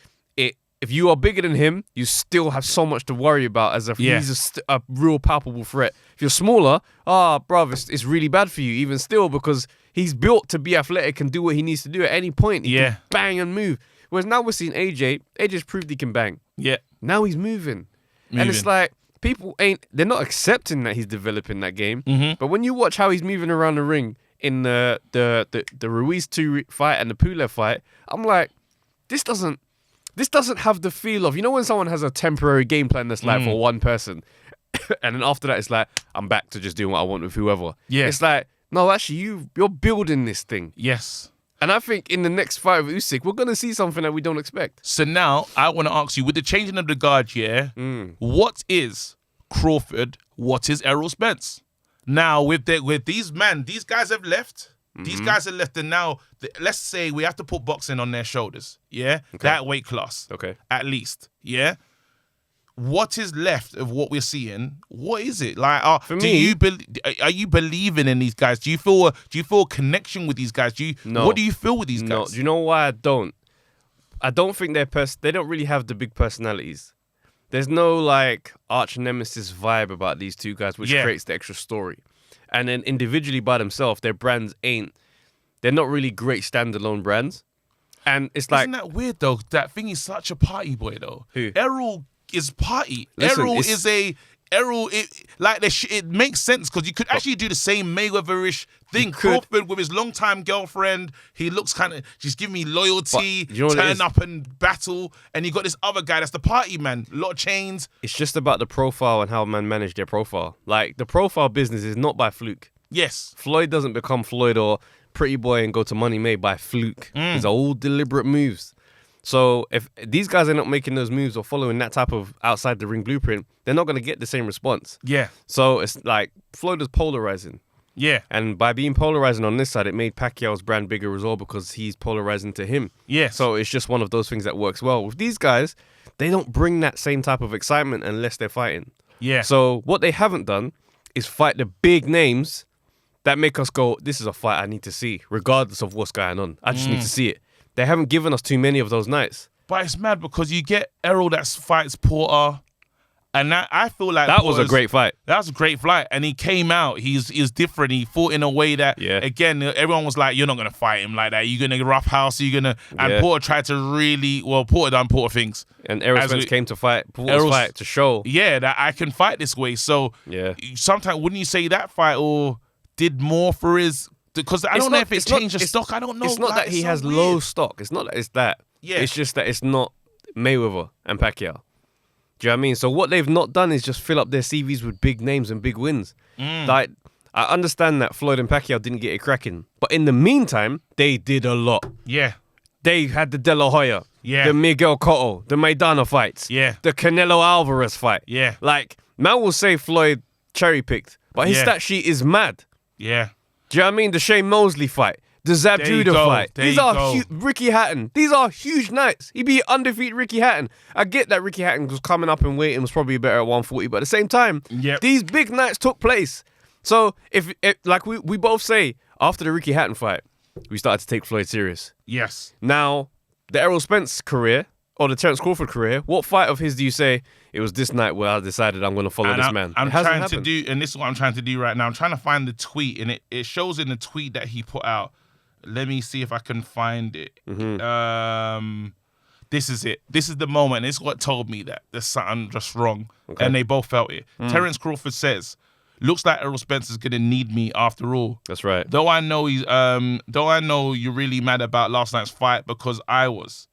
If you are bigger than him, you still have so much to worry about as if he's a real palpable threat. If you're smaller, bruv, it's really bad for you even still because he's built to be athletic and do what he needs to do at any point. He can bang and move. Whereas now we're seeing AJ. AJ's proved he can bang. Yeah. Now he's moving. And it's like, people they're not accepting that he's developing that game. Mm-hmm. But when you watch how he's moving around the ring in the Ruiz 2 fight and the Pulev fight, I'm like, this doesn't have the feel of, you know when someone has a temporary game plan that's like for one person, and then after that it's like, I'm back to just doing what I want with whoever. Yeah. It's like, no, actually you're building this thing. Yes. And I think in the next fight with Usyk, we're going to see something that we don't expect. So now I want to ask you, with the changing of the guard, what is Crawford? What is Errol Spence? Now with these guys have left. These guys are left, and now let's say we have to put boxing on their shoulders. Yeah, that weight class. Okay, at least. Yeah. What is left of what we're seeing? What is it like? For me, are you believing in these guys? Do you feel a connection with these guys? No. What do you feel with these guys? No. Do you know why I don't? I don't think they don't really have the big personalities. There's no like arch nemesis vibe about these two guys, which creates the extra story. And then individually by themselves, their brands they're not really great standalone brands. And it's like... Isn't that weird though? That thing is such a party boy though. Who? Errol is party. Listen, it makes sense because you could actually do the same Mayweather-ish thing. Crawford with his long-time girlfriend, he looks kind of, just give me loyalty, turn up and battle, and you got this other guy that's the party man, a lot of chains. It's just about the profile and how man manage their profile. Like, the profile business is not by fluke. Yes. Floyd doesn't become Floyd or Pretty Boy and go to Money Made by fluke. These are all deliberate moves. So if these guys are not making those moves or following that type of outside the ring blueprint, they're not going to get the same response. Yeah. So it's like Floyd is polarizing. Yeah. And by being polarizing on this side, it made Pacquiao's brand bigger as well because he's polarizing to him. Yes. So it's just one of those things that works well. With these guys, they don't bring that same type of excitement unless they're fighting. Yeah. So what they haven't done is fight the big names that make us go, this is a fight I need to see, regardless of what's going on. I just need to see it. They haven't given us too many of those nights. But it's mad because you get Errol that fights Porter, and that I feel like That was a great fight. That was a great fight, and he came out. He's different. He fought in a way that, again, everyone was like, "You're not gonna fight him like that. You're gonna roughhouse. You're gonna." And Porter tried to really, Porter done Porter things. And Errol Spence came to fight Porter's fight to show, that I can fight this way. So sometimes wouldn't you say that fight or did more for his? Because I don't know if it changed the stock. I don't know. It's not that he has low stock. It's not that it's that. Yeah. It's just that it's not Mayweather and Pacquiao. Do you know what I mean? So what they've not done is just fill up their CVs with big names and big wins. Like, I understand that Floyd and Pacquiao didn't get it cracking. But in the meantime, they did a lot. Yeah. They had the De La Hoya. Yeah. The Miguel Cotto. The Maidana fights. Yeah. The Canelo Alvarez fight. Yeah. Like, man will say Floyd cherry-picked. But his stat sheet is mad. Yeah. Do you know what I mean? The Shane Mosley fight. The Zab Judah fight. These are Ricky Hatton. These are huge nights. He beat undefeated Ricky Hatton. I get that Ricky Hatton was coming up in weight and was probably better at 140, but at the same time, these big nights took place. So if like we both say, after the Ricky Hatton fight, we started to take Floyd serious. Yes. Now, the Errol Spence career or the Terrence Crawford career, what fight of his do you say it was this night where I decided I'm going to follow this man? I'm trying to do, and this is what I'm trying to do right now. I'm trying to find the tweet, and it shows in the tweet that he put out. Let me see if I can find it. This is it. This is the moment. This is what told me that there's something just wrong. Okay. And they both felt it. Terrence Crawford says, "Looks like Errol Spence is gonna need me after all." That's right. Though I know you're really mad about last night's fight because I was,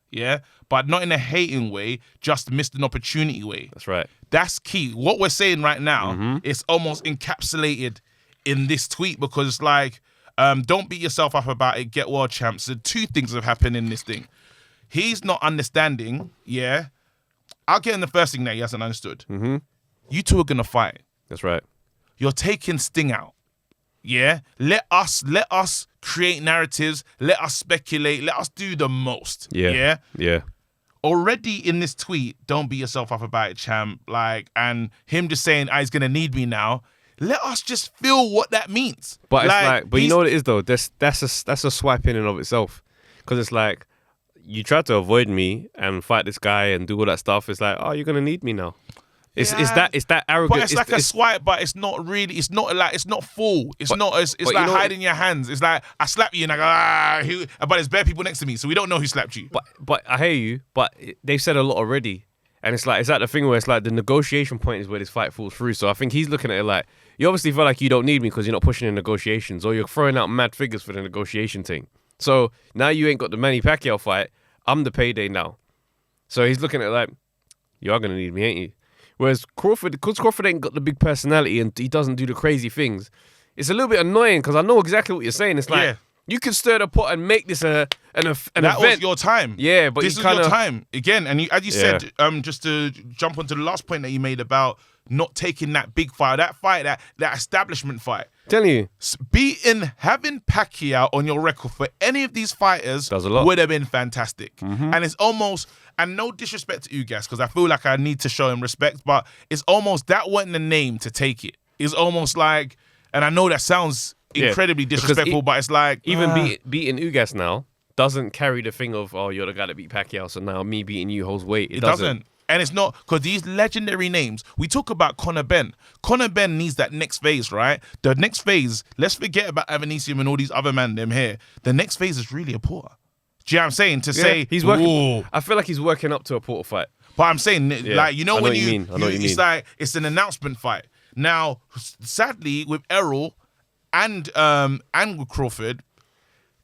but not in a hating way, just missed an opportunity way. That's right. That's key. What we're saying right now is almost encapsulated in this tweet because it's like, don't beat yourself up about it, get world champs. The two things have happened in this thing. He's not understanding, I'll get in the first thing that he hasn't understood. You two are going to fight. That's right. You're taking Sting out. Let us create narratives. Let us speculate. Let us do the most. Yeah. Already in this tweet, don't beat yourself up about it, champ. Like, and him just saying, he's going to need me now. Let us just feel what that means. But it's like, but you know what it is though? That's a swipe in and of itself. Because it's like, you try to avoid me and fight this guy and do all that stuff. It's like, oh, you're gonna need me now. It's that arrogant. But it's like a swipe, but it's not really. It's not full. It's like hiding your hands. It's like I slap you and I go but there's bare people next to me, so we don't know who slapped you. But I hear you. But they've said a lot already. And it's like, is that the thing where it's like the negotiation point is where this fight falls through? So I think he's looking at it like, you obviously feel like you don't need me because you're not pushing in negotiations or you're throwing out mad figures for the negotiation thing. So now you ain't got the Manny Pacquiao fight. I'm the payday now. So he's looking at it like, you are going to need me, ain't you? Whereas Crawford, because Crawford ain't got the big personality and he doesn't do the crazy things, it's a little bit annoying because I know exactly what you're saying. It's like, you can stir the pot and make this an event. That was your time. Yeah, but this is your time. Again, and as you said, just to jump onto the last point that you made about not taking that big fight, that establishment fight. Telling you. Having Pacquiao on your record for any of these fighters would have been fantastic. And it's almost, and no disrespect to Ugas, because I feel like I need to show him respect, but it's almost, that wasn't the name to take it. It's almost like, and I know that sounds incredibly disrespectful, but it's like... Even beating Ugas now doesn't carry the thing of, oh, you're the guy that beat Pacquiao, so now me beating you holds weight. It doesn't. And it's not, because these legendary names, we talk about Conor Benn. Conor Benn needs that next phase, right? The next phase, let's forget about Naseem and all these other men, them here. The next phase is really a Porter. Do you know what I'm saying? To say, he's working. I feel like he's working up to a Porter fight. But I'm saying, like, you know, I know when what you mean. I know what you mean. It's like, it's an announcement fight. Now, sadly, with Errol and with Crawford,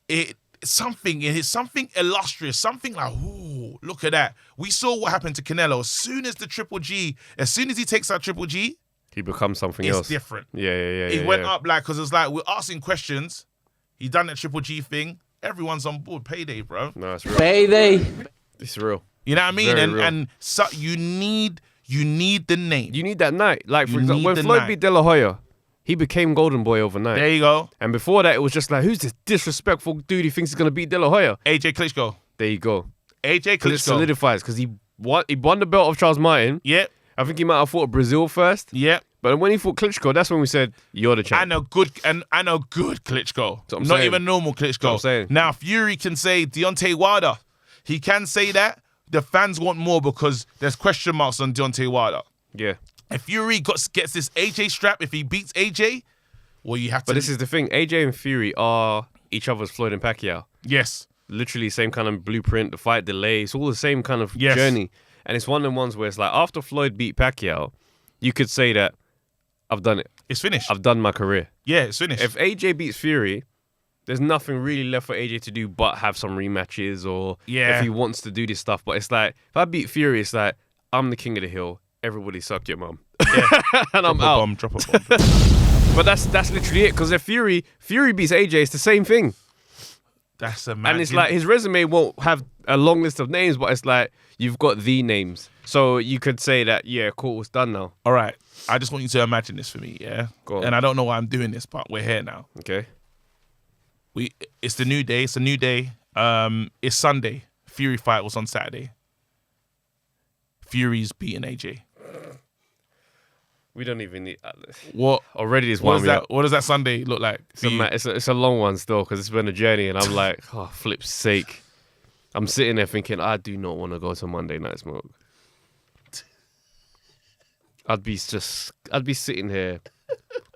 it's something illustrious, something like, ooh, look at that. We saw what happened to Canelo. As soon as he takes out Triple G, he becomes something it's else. It's different. Yeah. He went up, like, because it's like, we're asking questions. He done that Triple G thing. Everyone's on board. Payday, bro. No, that's real. Payday. It's real. You know what I mean? Very real. And so you need the name. You need that night. Like, for You example, need when the Floyd night. beat De La Hoya, he became Golden Boy overnight. There you go. And before that, it was just like, who's this disrespectful dude who thinks he's going to beat De La Hoya? AJ Klitschko. There you go. AJ Because it Klitschko. solidifies, because he won the belt of Charles Martin. Yep. I think he might have fought Brazil first. Yep. But when he fought Klitschko, that's when we said, you're the champ. I know good Klitschko. what I'm Not saying. even normal Klitschko. That's what I'm saying. Now Fury can say Deontay Wilder. He can say that. The fans want more because there's question marks on Deontay Wilder. Yeah. If Fury gets this AJ strap, if he beats AJ, well, you have to. But this is the thing. AJ and Fury are each other's Floyd and Pacquiao. Yes. Literally same kind of blueprint, the fight delay. It's all the same kind of Yes. journey. And it's one of the ones where it's like, after Floyd beat Pacquiao, you could say that, I've done it. It's finished. I've done my career. Yeah, it's finished. If AJ beats Fury, there's nothing really left for AJ to do but have some rematches, or Yeah. if he wants to do this stuff. But it's like, if I beat Fury, it's like, I'm the king of the hill. Everybody suck your mum. And I'm out. Drop a bomb. But that's literally it. Because if Fury beats AJ, it's the same thing. That's a man. And it's like, his resume won't have a long list of names, but it's like, you've got the names. So you could say that, yeah, cool, it's done now. All right. I just want you to imagine this for me, yeah? Go on. And I don't know why I'm doing this, but we're here now. Okay. It's the new day. It's a new day. It's Sunday. Fury fight was on Saturday. Fury's beating AJ. We don't even need... What? already this What one. does that? What does that Sunday look like? for you? It's a long one still, because it's been a journey, and I'm like, oh, flip's sake. I'm sitting there thinking, I do not want to go to Monday Night Smoke. I'd be sitting here,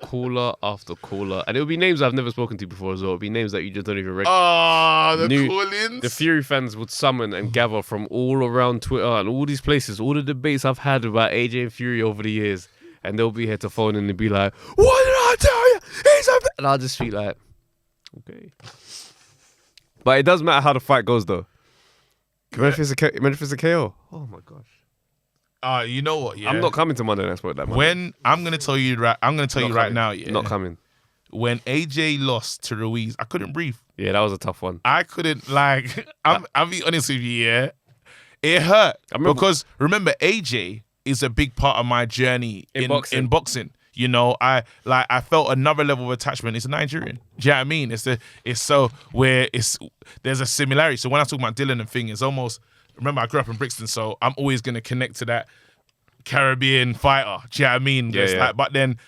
caller after caller, and it would be names I've never spoken to before as well. It would be names that you just don't even recognize. Oh, the New- call-ins. The Fury fans would summon and gather from all around Twitter and all these places, all the debates I've had about AJ and Fury over the years, and they'll be here to phone in and be like, "What did I tell you? He's a..." And I'll just be like, okay. But it does matter how the fight goes, though. Imagine if it's a KO. Oh my gosh. You know what? Yeah. I'm not coming to Monday Night Smoke that Monday. When I'm gonna tell you right Not right coming. now. Yeah. Not coming. When AJ lost to Ruiz, I couldn't breathe. Yeah, that was a tough one. I couldn't like. I'll be honest with you. Yeah, it hurt because remember AJ is a big part of my journey in boxing. You know, I felt another level of attachment. It's a Nigerian. Do you know what I mean? There's a similarity. So when I talk about Dylan and thing, it's almost, remember I grew up in Brixton, so I'm always gonna connect to that Caribbean fighter. Do you know what I mean? Yeah, It's yeah. like, but then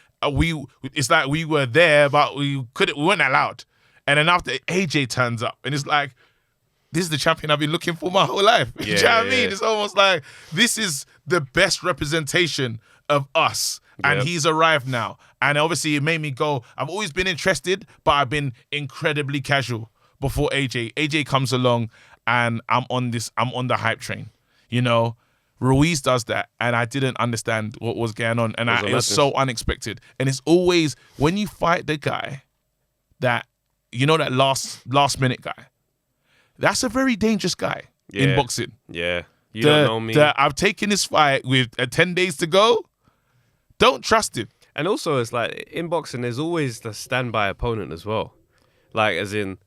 it's like we were there, but we weren't allowed. And then after AJ turns up, and it's like, this is the champion I've been looking for my whole life. Do you know what I mean? It's almost like this is the best representation of us. And he's arrived now. And obviously it made me go, I've always been interested, but I've been incredibly casual before AJ. AJ comes along and I'm on the hype train. You know, Ruiz does that and I didn't understand what was going on. And it was so unexpected. And it's always, when you fight the guy that, you know, that last minute guy, that's a very dangerous guy in boxing. Yeah. You don't know me. I've taken this fight with 10 days to go. Don't trust him. And also, it's like, in boxing, there's always the standby opponent as well. Like, as in,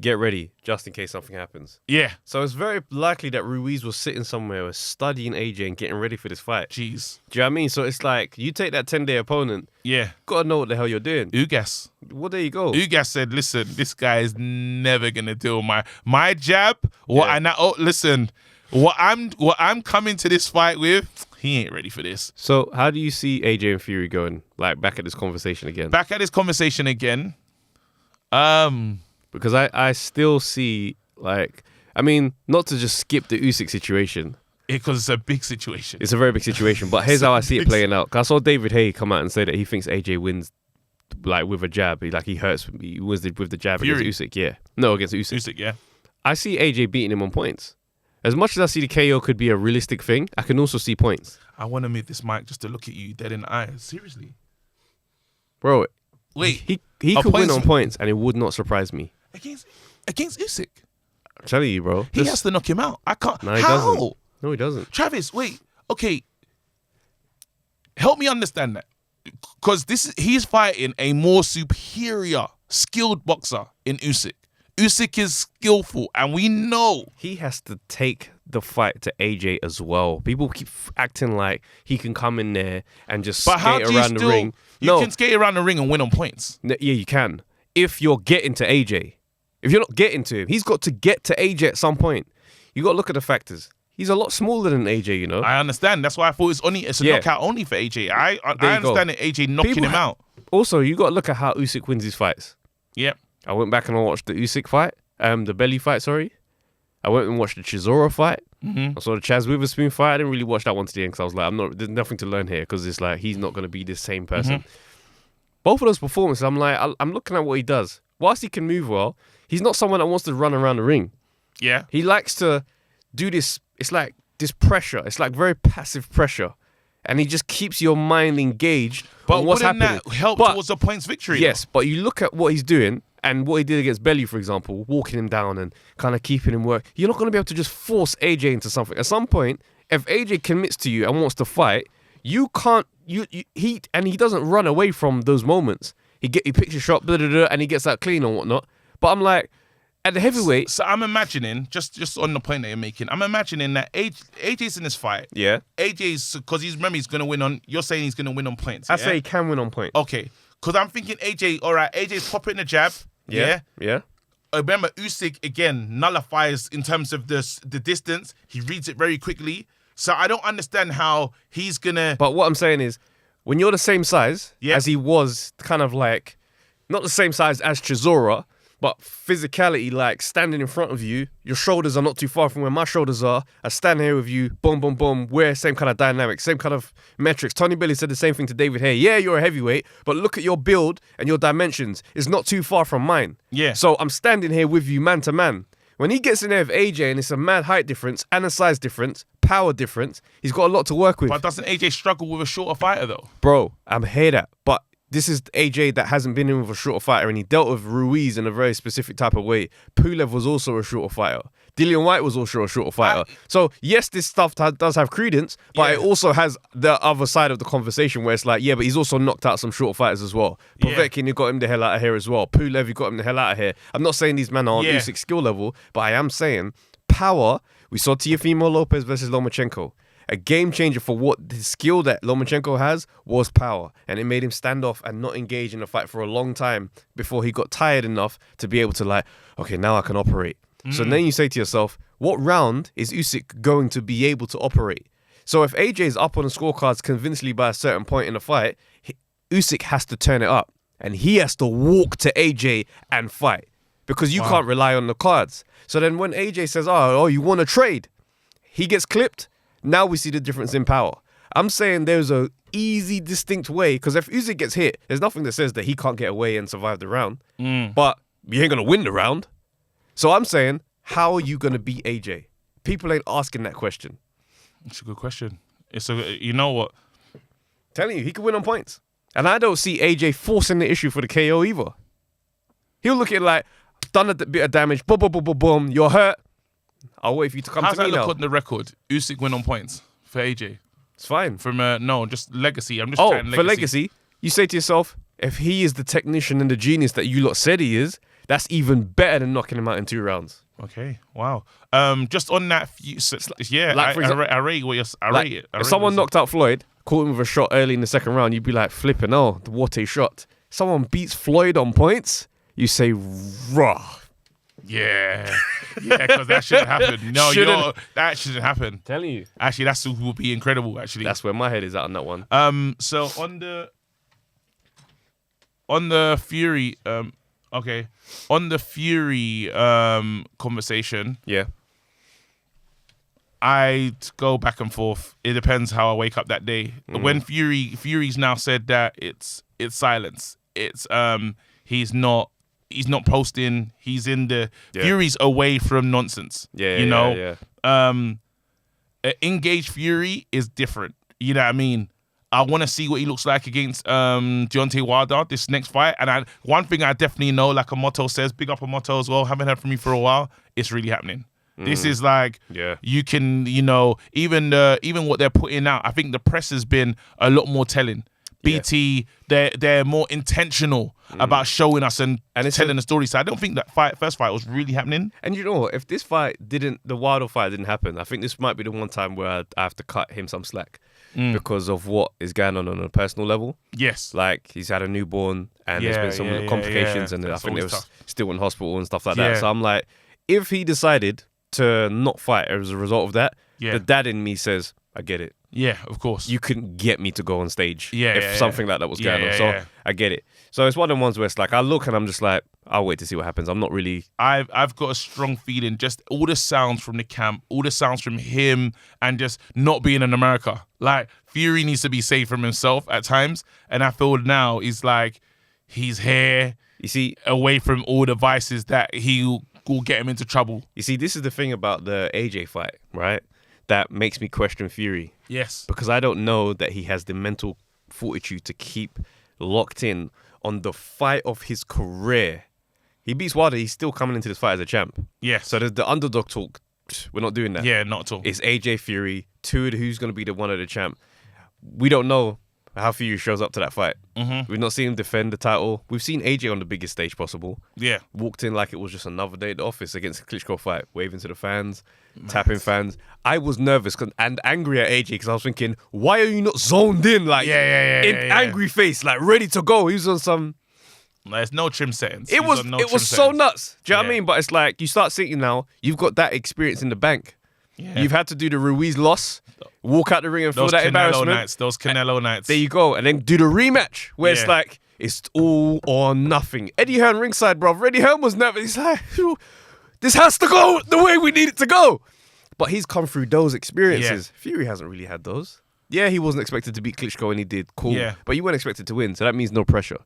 get ready, just in case something happens. Yeah. So it's very likely that Ruiz was sitting somewhere studying AJ and getting ready for this fight. Jeez. Do you know what I mean? So it's like, you take that 10-day opponent, Yeah. gotta know what the hell you're doing. Ugas. Well, there you go. Ugas said, listen, this guy is never gonna deal with my jab. Listen, what I'm coming to this fight with, he ain't ready for this. So how do you see AJ and Fury going, like, back at this conversation again? Because I still see, like, I mean, not to just skip the Usyk situation. Because it's a big situation. It's a very big situation. But here's how I see it playing out. 'Cause I saw David Haye come out and say that he thinks AJ wins, like, with a jab. He wins with the jab Fury. against Usyk. Yeah. No, against Usyk. Usyk, yeah. I see AJ beating him on points. As much as I see the KO could be a realistic thing, I can also see points. I want to move this mic just to look at you dead in the eyes. Seriously. Bro, Wait. he could win on points and it would not surprise me. Against Usyk. I'm telling you, bro. He has to knock him out. I can't. No, he How? doesn't. No, he doesn't. Travis, wait. Okay. Help me understand that. Because he's fighting a more superior, skilled boxer in Usyk. Usyk is skillful, and we know he has to take the fight to AJ as well. People keep acting like he can come in there and just skate around the ring. You can skate around the ring and win on points. Yeah, you can. If you're getting to AJ. If you're not getting to him, he's got to get to AJ at some point. You got to look at the factors. He's a lot smaller than AJ, you know. I understand. That's why I thought it's a knockout only for AJ. I understand that AJ knocking him out. Also, you got to look at how Usyk wins his fights. Yep. I went back and I watched the Usyk fight, the belly fight, sorry. I went and watched the Chisora fight. I saw the Chaz Witherspoon fight. I didn't really watch that one to the end because I was like, there's nothing to learn here because it's like he's not going to be the same person. Both of those performances, I'm like, I'm looking at what he does. Whilst he can move well, he's not someone that wants to run around the ring. Yeah. He likes to do this. It's like this pressure. It's like very passive pressure. And he just keeps your mind engaged on what's happening. But wouldn't that help towards the points victory? Yes, but you look at what he's doing and what he did against Belly, for example, walking him down and kind of keeping him work. You're not going to be able to just force AJ into something. At some point, if AJ commits to you and wants to fight, you can't. He doesn't run away from those moments. He picks a shot, blah, blah, blah, and he gets that clean and whatnot. But I'm like, at the heavyweight. So I'm imagining, just on the point that you're making, I'm imagining that AJ's in this fight. Yeah. AJ's, because he's going to win on, you're saying he's going to win on points. I say he can win on points. Okay. Because I'm thinking AJ, all right, AJ's popping the jab. Yeah. Remember, Usyk, again, nullifies in terms of the distance. He reads it very quickly. So I don't understand how he's going to... But what I'm saying is, when you're the same size as he was, kind of like, not the same size as Chisora, but physicality, like standing in front of you, your shoulders are not too far from where my shoulders are. I stand here with you, boom, boom, boom. We're same kind of dynamics, same kind of metrics. Tony Billy said the same thing to David Hay. Yeah, you're a heavyweight, but look at your build and your dimensions. It's not too far from mine. Yeah. So I'm standing here with you man to man. When he gets in there with AJ and it's a mad height difference and a size difference, power difference, he's got a lot to work with. But doesn't AJ struggle with a shorter fighter though? Bro, I'm here that. But this is AJ that hasn't been in with a shorter fighter, and he dealt with Ruiz in a very specific type of way. Pulev was also a shorter fighter. Dillian White was also a shorter fighter. So yes, this stuff does have credence, but it also has the other side of the conversation where it's like, yeah, but he's also knocked out some shorter fighters as well. Povetkin, you got him the hell out of here as well. Pulev, you got him the hell out of here. I'm not saying these men are on Usyk skill level, but I am saying power. We saw Teofimo Lopez versus Lomachenko. A game changer for what the skill that Lomachenko has was power. And it made him stand off and not engage in the fight for a long time before he got tired enough to be able to like, okay, now I can operate. So then you say to yourself, what round is Usyk going to be able to operate? So if AJ is up on the scorecards convincingly by a certain point in the fight, Usyk has to turn it up. And he has to walk to AJ and fight. Because you can't rely on the cards. So then when AJ says, oh, you want to trade? He gets clipped. Now we see the difference in power. I'm saying there's a easy, distinct way, because if Usyk gets hit, there's nothing that says that he can't get away and survive the round. But you ain't going to win the round. So I'm saying, how are you going to beat AJ? People ain't asking that question. It's a good question. You know what? Telling you, he can win on points. And I don't see AJ forcing the issue for the KO either. He'll look at it like, done a bit of damage, boom, boom, boom, boom, boom, you're hurt. I'll wait for you to come How's to me that now. look on the record? Usyk win on points for AJ. It's fine. From no, just legacy. I'm just trying legacy. For legacy, you say to yourself, if he is the technician and the genius that you lot said he is, that's even better than knocking him out in 2 rounds. Okay, wow. Just on that, I rate what you're. I rate it. If someone knocked out Floyd, caught him with a shot early in the second round, you'd be like, flipping, what a shot. Someone beats Floyd on points, you say, raw. Yeah, because that shouldn't happen. No, that shouldn't happen. Telling you. Actually, that would be incredible. Actually, that's where my head is at on that one. So on the Fury, on the Fury conversation, I'd go back and forth. It depends how I wake up that day. When Fury's now said that it's silence. It's he's not posting. He's in the Fury's away from nonsense. Engage Fury is different. You know what I mean? I want to see what he looks like against Deontay Wilder this next fight. And one thing I definitely know, like Amoto says, big up Amoto as well. Haven't heard from you for a while. It's really happening. This is like you can, even what they're putting out. I think the press has been a lot more telling. BT, they're more intentional about showing us and telling the story. So I don't think that first fight was really happening. And you know what? If this fight the Wilder fight didn't happen, I think this might be the one time where I have to cut him some slack because of what is going on a personal level. Yes. Like, he's had a newborn and there's been some complications and That's I think it was tough. still in hospital and stuff like that. So I'm like, if he decided to not fight as a result of that, the dad in me says, I get it. Yeah, of course. You couldn't get me to go on stage if something like that was going on. So I get it. So it's one of the ones where it's like, I look and I'm just like, I'll wait to see what happens. I'm not really... I've got a strong feeling, just all the sounds from the camp, all the sounds from him, and just not being in America. Like, Fury needs to be safe from himself at times. And I feel now he's like, he's here, you see, away from all the vices that he will get him into trouble. You see, this is the thing about the AJ fight, right? That makes me question Fury. Yes. Because I don't know that he has the mental fortitude to keep locked in on the fight of his career. He beats Wilder, he's still coming into this fight as a champ. Yes. So there's the underdog talk. We're not doing that. Yeah, not at all. It's AJ Fury, who's going to be the one of the champ. We don't know how Fury shows up to that fight. We've not seen him defend the title. We've seen AJ on the biggest stage possible. Yeah. Walked in like it was just another day at the office against a Klitschko fight, waving to the fans, tapping fans. I was nervous and angry at AJ because I was thinking, why are you not zoned in? Like, angry face, like ready to go. He was on some... There's no trim settings. It was so nuts. Do you know what I mean? But it's like, you start seeing now, you've got that experience in the bank. Yeah. You've had to do the Ruiz loss, walk out the ring and feel that embarrassment. Those Canelo nights. There you go. And then do the rematch where it's like, it's all or nothing. Eddie Hearn ringside, bro. Eddie Hearn was never, he's like, this has to go the way we need it to go. But he's come through those experiences. Yeah. Fury hasn't really had those. Yeah, he wasn't expected to beat Klitschko and he did. Cool. Yeah. But you weren't expected to win. So that means no pressure.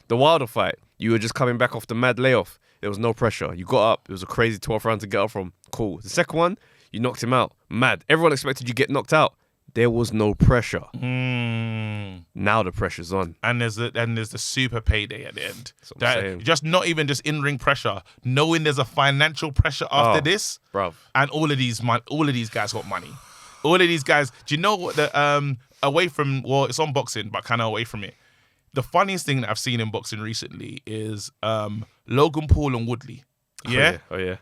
The Wilder fight, you were just coming back off the mad layoff. There was no pressure. You got up. It was a crazy 12th round to get up from. Cool. The second one, you knocked him out. Mad. Everyone expected you to get knocked out. There was no pressure. Now the pressure's on. And there's the super payday at the end. Just not even just in-ring pressure, knowing there's a financial pressure after this. Bruv. And all of these guys got money. All of these guys, do you know what away from, well, it's on boxing, but kind of away from it. The funniest thing that I've seen in boxing recently is Logan Paul and Woodley. Yeah? Oh, yeah.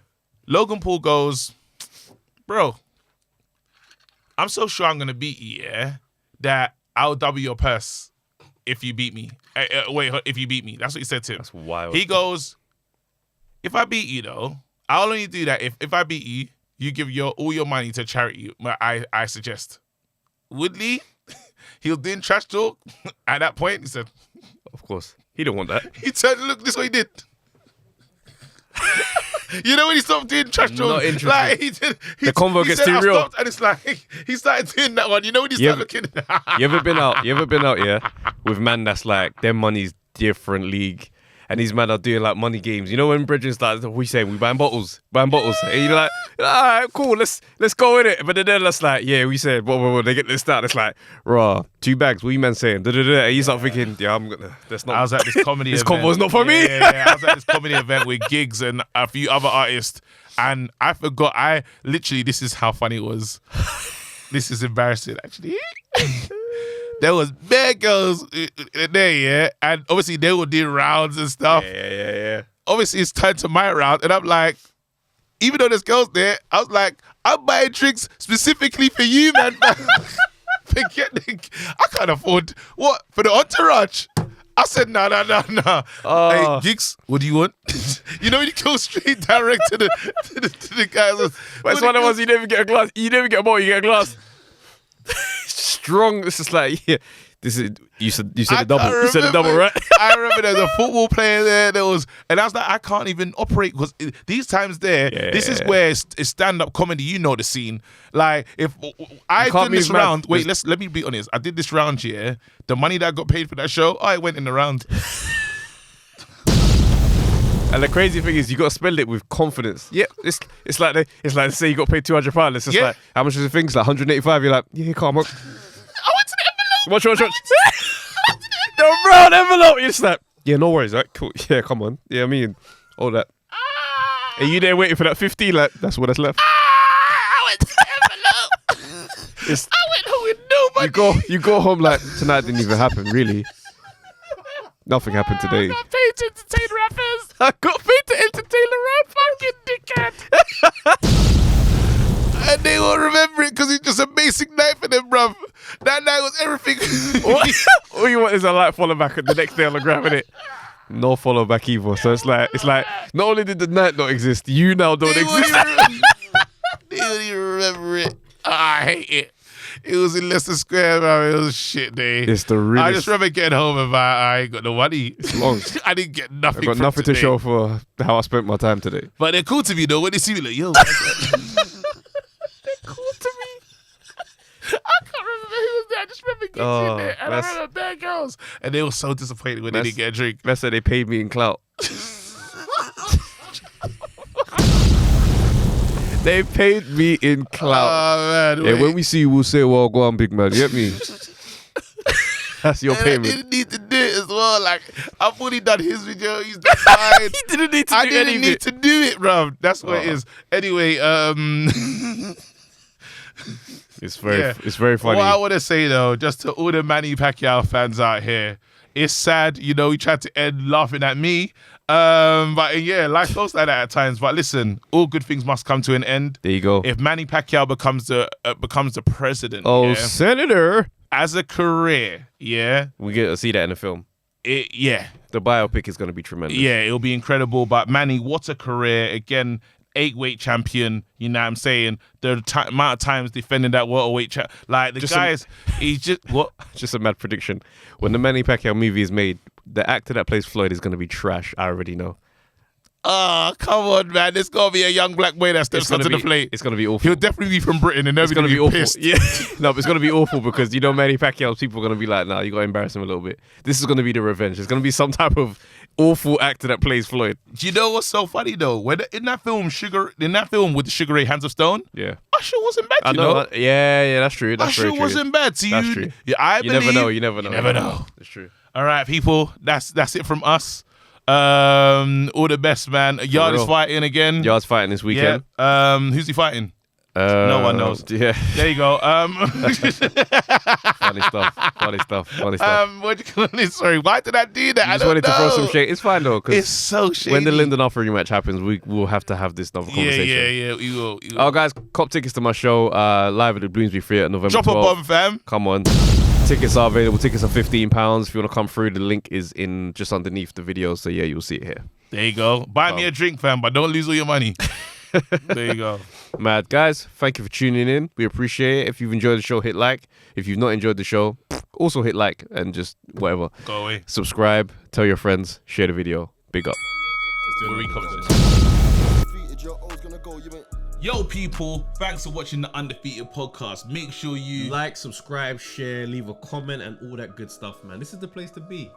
Logan Paul goes, bro, I'm so sure I'm going to beat you, that I'll double your purse if you beat me. If you beat me. That's what he said to him. That's wild. He goes, if I beat you, though, I'll only do that if I beat you, you give all your money to charity, I suggest. Woodley, he was doing trash talk. At that point, he said, of course. He don't want that. He turned, look, this is what he did. You know when he stopped doing trash talk? Not interested. Like, the convo gets too real. Stopped, and it's like, he started doing that one. You know when he started looking? You ever been out, yeah? With man that's like, their money's different league. And these men are doing like money games. You know when Bridget starts, what we saying? We buying bottles. And you're like, all right, cool, let's go in it. But then that's like, yeah, we said, whoa, they get this start. It's like, raw, 2 bags, what you man saying? And you start thinking, I'm gonna, that's not. I was at this comedy this event. This convo's not for me. Yeah, I was at this comedy event with Giggs and a few other artists. And I forgot, this is how funny it was. This is embarrassing, actually. There was bad girls there, yeah, and obviously they were doing rounds and stuff. Yeah. Obviously, it's time to my round, and I'm like, even though there's girls there, I was like, I'm buying drinks specifically for you, man. I can't afford what for the entourage. I said, no. Hey, Giggs, what do you want? You know, you go straight direct to the guys. But it's one of us. You never get a glass. You never get a bottle. You get a glass. Strong. This is like, yeah. This is you said a double. You said a double, right? I remember there's a football player there. And I was like, I can't even operate because these times this is where it's stand-up comedy. You know the scene. Like if I did this round, let me be honest. I did this round here. The money that I got paid for that show, I went in the round. And the crazy thing is, you got to spend it with confidence. Yeah, it's like say you got paid £200. It's just like, how much is the thing? It's like 185. You're like, yeah, come on. I went to the envelope. Watch. The brown envelope. You're just like, yeah, no worries, right? Cool. Yeah, come on. Yeah, I mean, all that. Are you there waiting for that 50? Like, that's what that's left. I went to the envelope. I went home with no You go home like tonight didn't even happen, really. Nothing happened today. I got paid to entertain rappers. I got paid to entertain the rap. Fucking dickhead. And they will remember it because it's just a basic night for them, bruv. That night was everything. All you want is a like follow back the next day on the gram, innit? No follow back either. So it's like not only did the night not exist, you now don't exist. They don't even remember it. I hate it. It was in Leicester Square, man. It was a shit day. It's the realest. I just remember getting home and I ain't got no money. It's long. I didn't get nothing. I got from nothing to today. show for how I spent my time today. But they're cool to me though. When they see me, like, yo. They're cool to me. I can't remember who was there. I just remember getting in there. And I remember bad girls. And they were so disappointed when they didn't get a drink. Let's say they paid me in clout. They paid me in clout. Oh, man. Yeah, when we see you, we'll say, well, go on, big man. You get me? That's your And payment. I didn't need to do it as well. Like, I've already done his video. He's done mine. He didn't need to I do didn't anything. need to do it, bruv. That's what it is. Anyway, It's very yeah. it's very funny. What I want to say though, just to all the Manny Pacquiao fans out here, it's sad. You know, he tried to end laughing at me. But yeah, life goes like that at times. But listen, all good things must come to an end. There you go. If Manny Pacquiao becomes the president, Oh, yeah, Senator. as a career, yeah, We get to see that in the film. yeah, The biopic is going to be tremendous. yeah, it'll be incredible. But Manny, what a career again. 8-weight champion, you know what I'm saying? The amount of times defending that welterweight like the Just guys, he's just what? Just a mad prediction. When the Manny Pacquiao movie is made, the actor that plays Floyd is going to be trash. I already know. Oh, come on, man. There's got to be a young black boy that steps onto the plate. It's going to be awful. He'll definitely be from Britain and It's going everybody to be awful. pissed. Yeah. No, but it's going to be awful because, you know, Manny Pacquiao's people are going to be like, nah, you got to embarrass him a little bit. This is going to be the revenge. It's going to be some type of awful actor that plays Floyd. Do you know what's so funny, though? When in that film with the Sugar Ray Hands of Stone, Yeah. Usher wasn't bad, I you know. know? Yeah, that's true. That's Usher very true. wasn't bad. So That's true. Yeah, I You believe. never know. You never know. You never know. That's true. All right, people. That's it from us. All the best, man. Yard is real. fighting again. Yard's fighting this weekend. Yeah. Who's he fighting? No one knows. Yeah. There you go. Funny stuff. What you call it? Sorry, why did I do that? I I just don't wanted to throw know. some shade. It's fine though, It's because so shady. when the Lyndon Offer rematch happens, we will have to have this another conversation. Yeah. We will. Oh, guys, cop tickets to my show live at the Bloomsbury Theatre November Drop 12th. a bomb, fam. Come on. Tickets are available. Tickets are £15. If you want to come through, the link is in just underneath the video. So yeah, you'll see it here. There you go. Buy me a drink, fam, but don't lose all your money. There you go. Mad guys, thank you for tuning in. We appreciate it. If you've enjoyed the show, hit like. If you've not enjoyed the show, also hit like and just whatever. Go away. Subscribe, tell your friends, share the video. Big up. We'll recover this. Yo, people, thanks for watching the Undefeated podcast. Make sure you Like, subscribe, share, leave a comment, and all that good stuff, man. This is the place to be.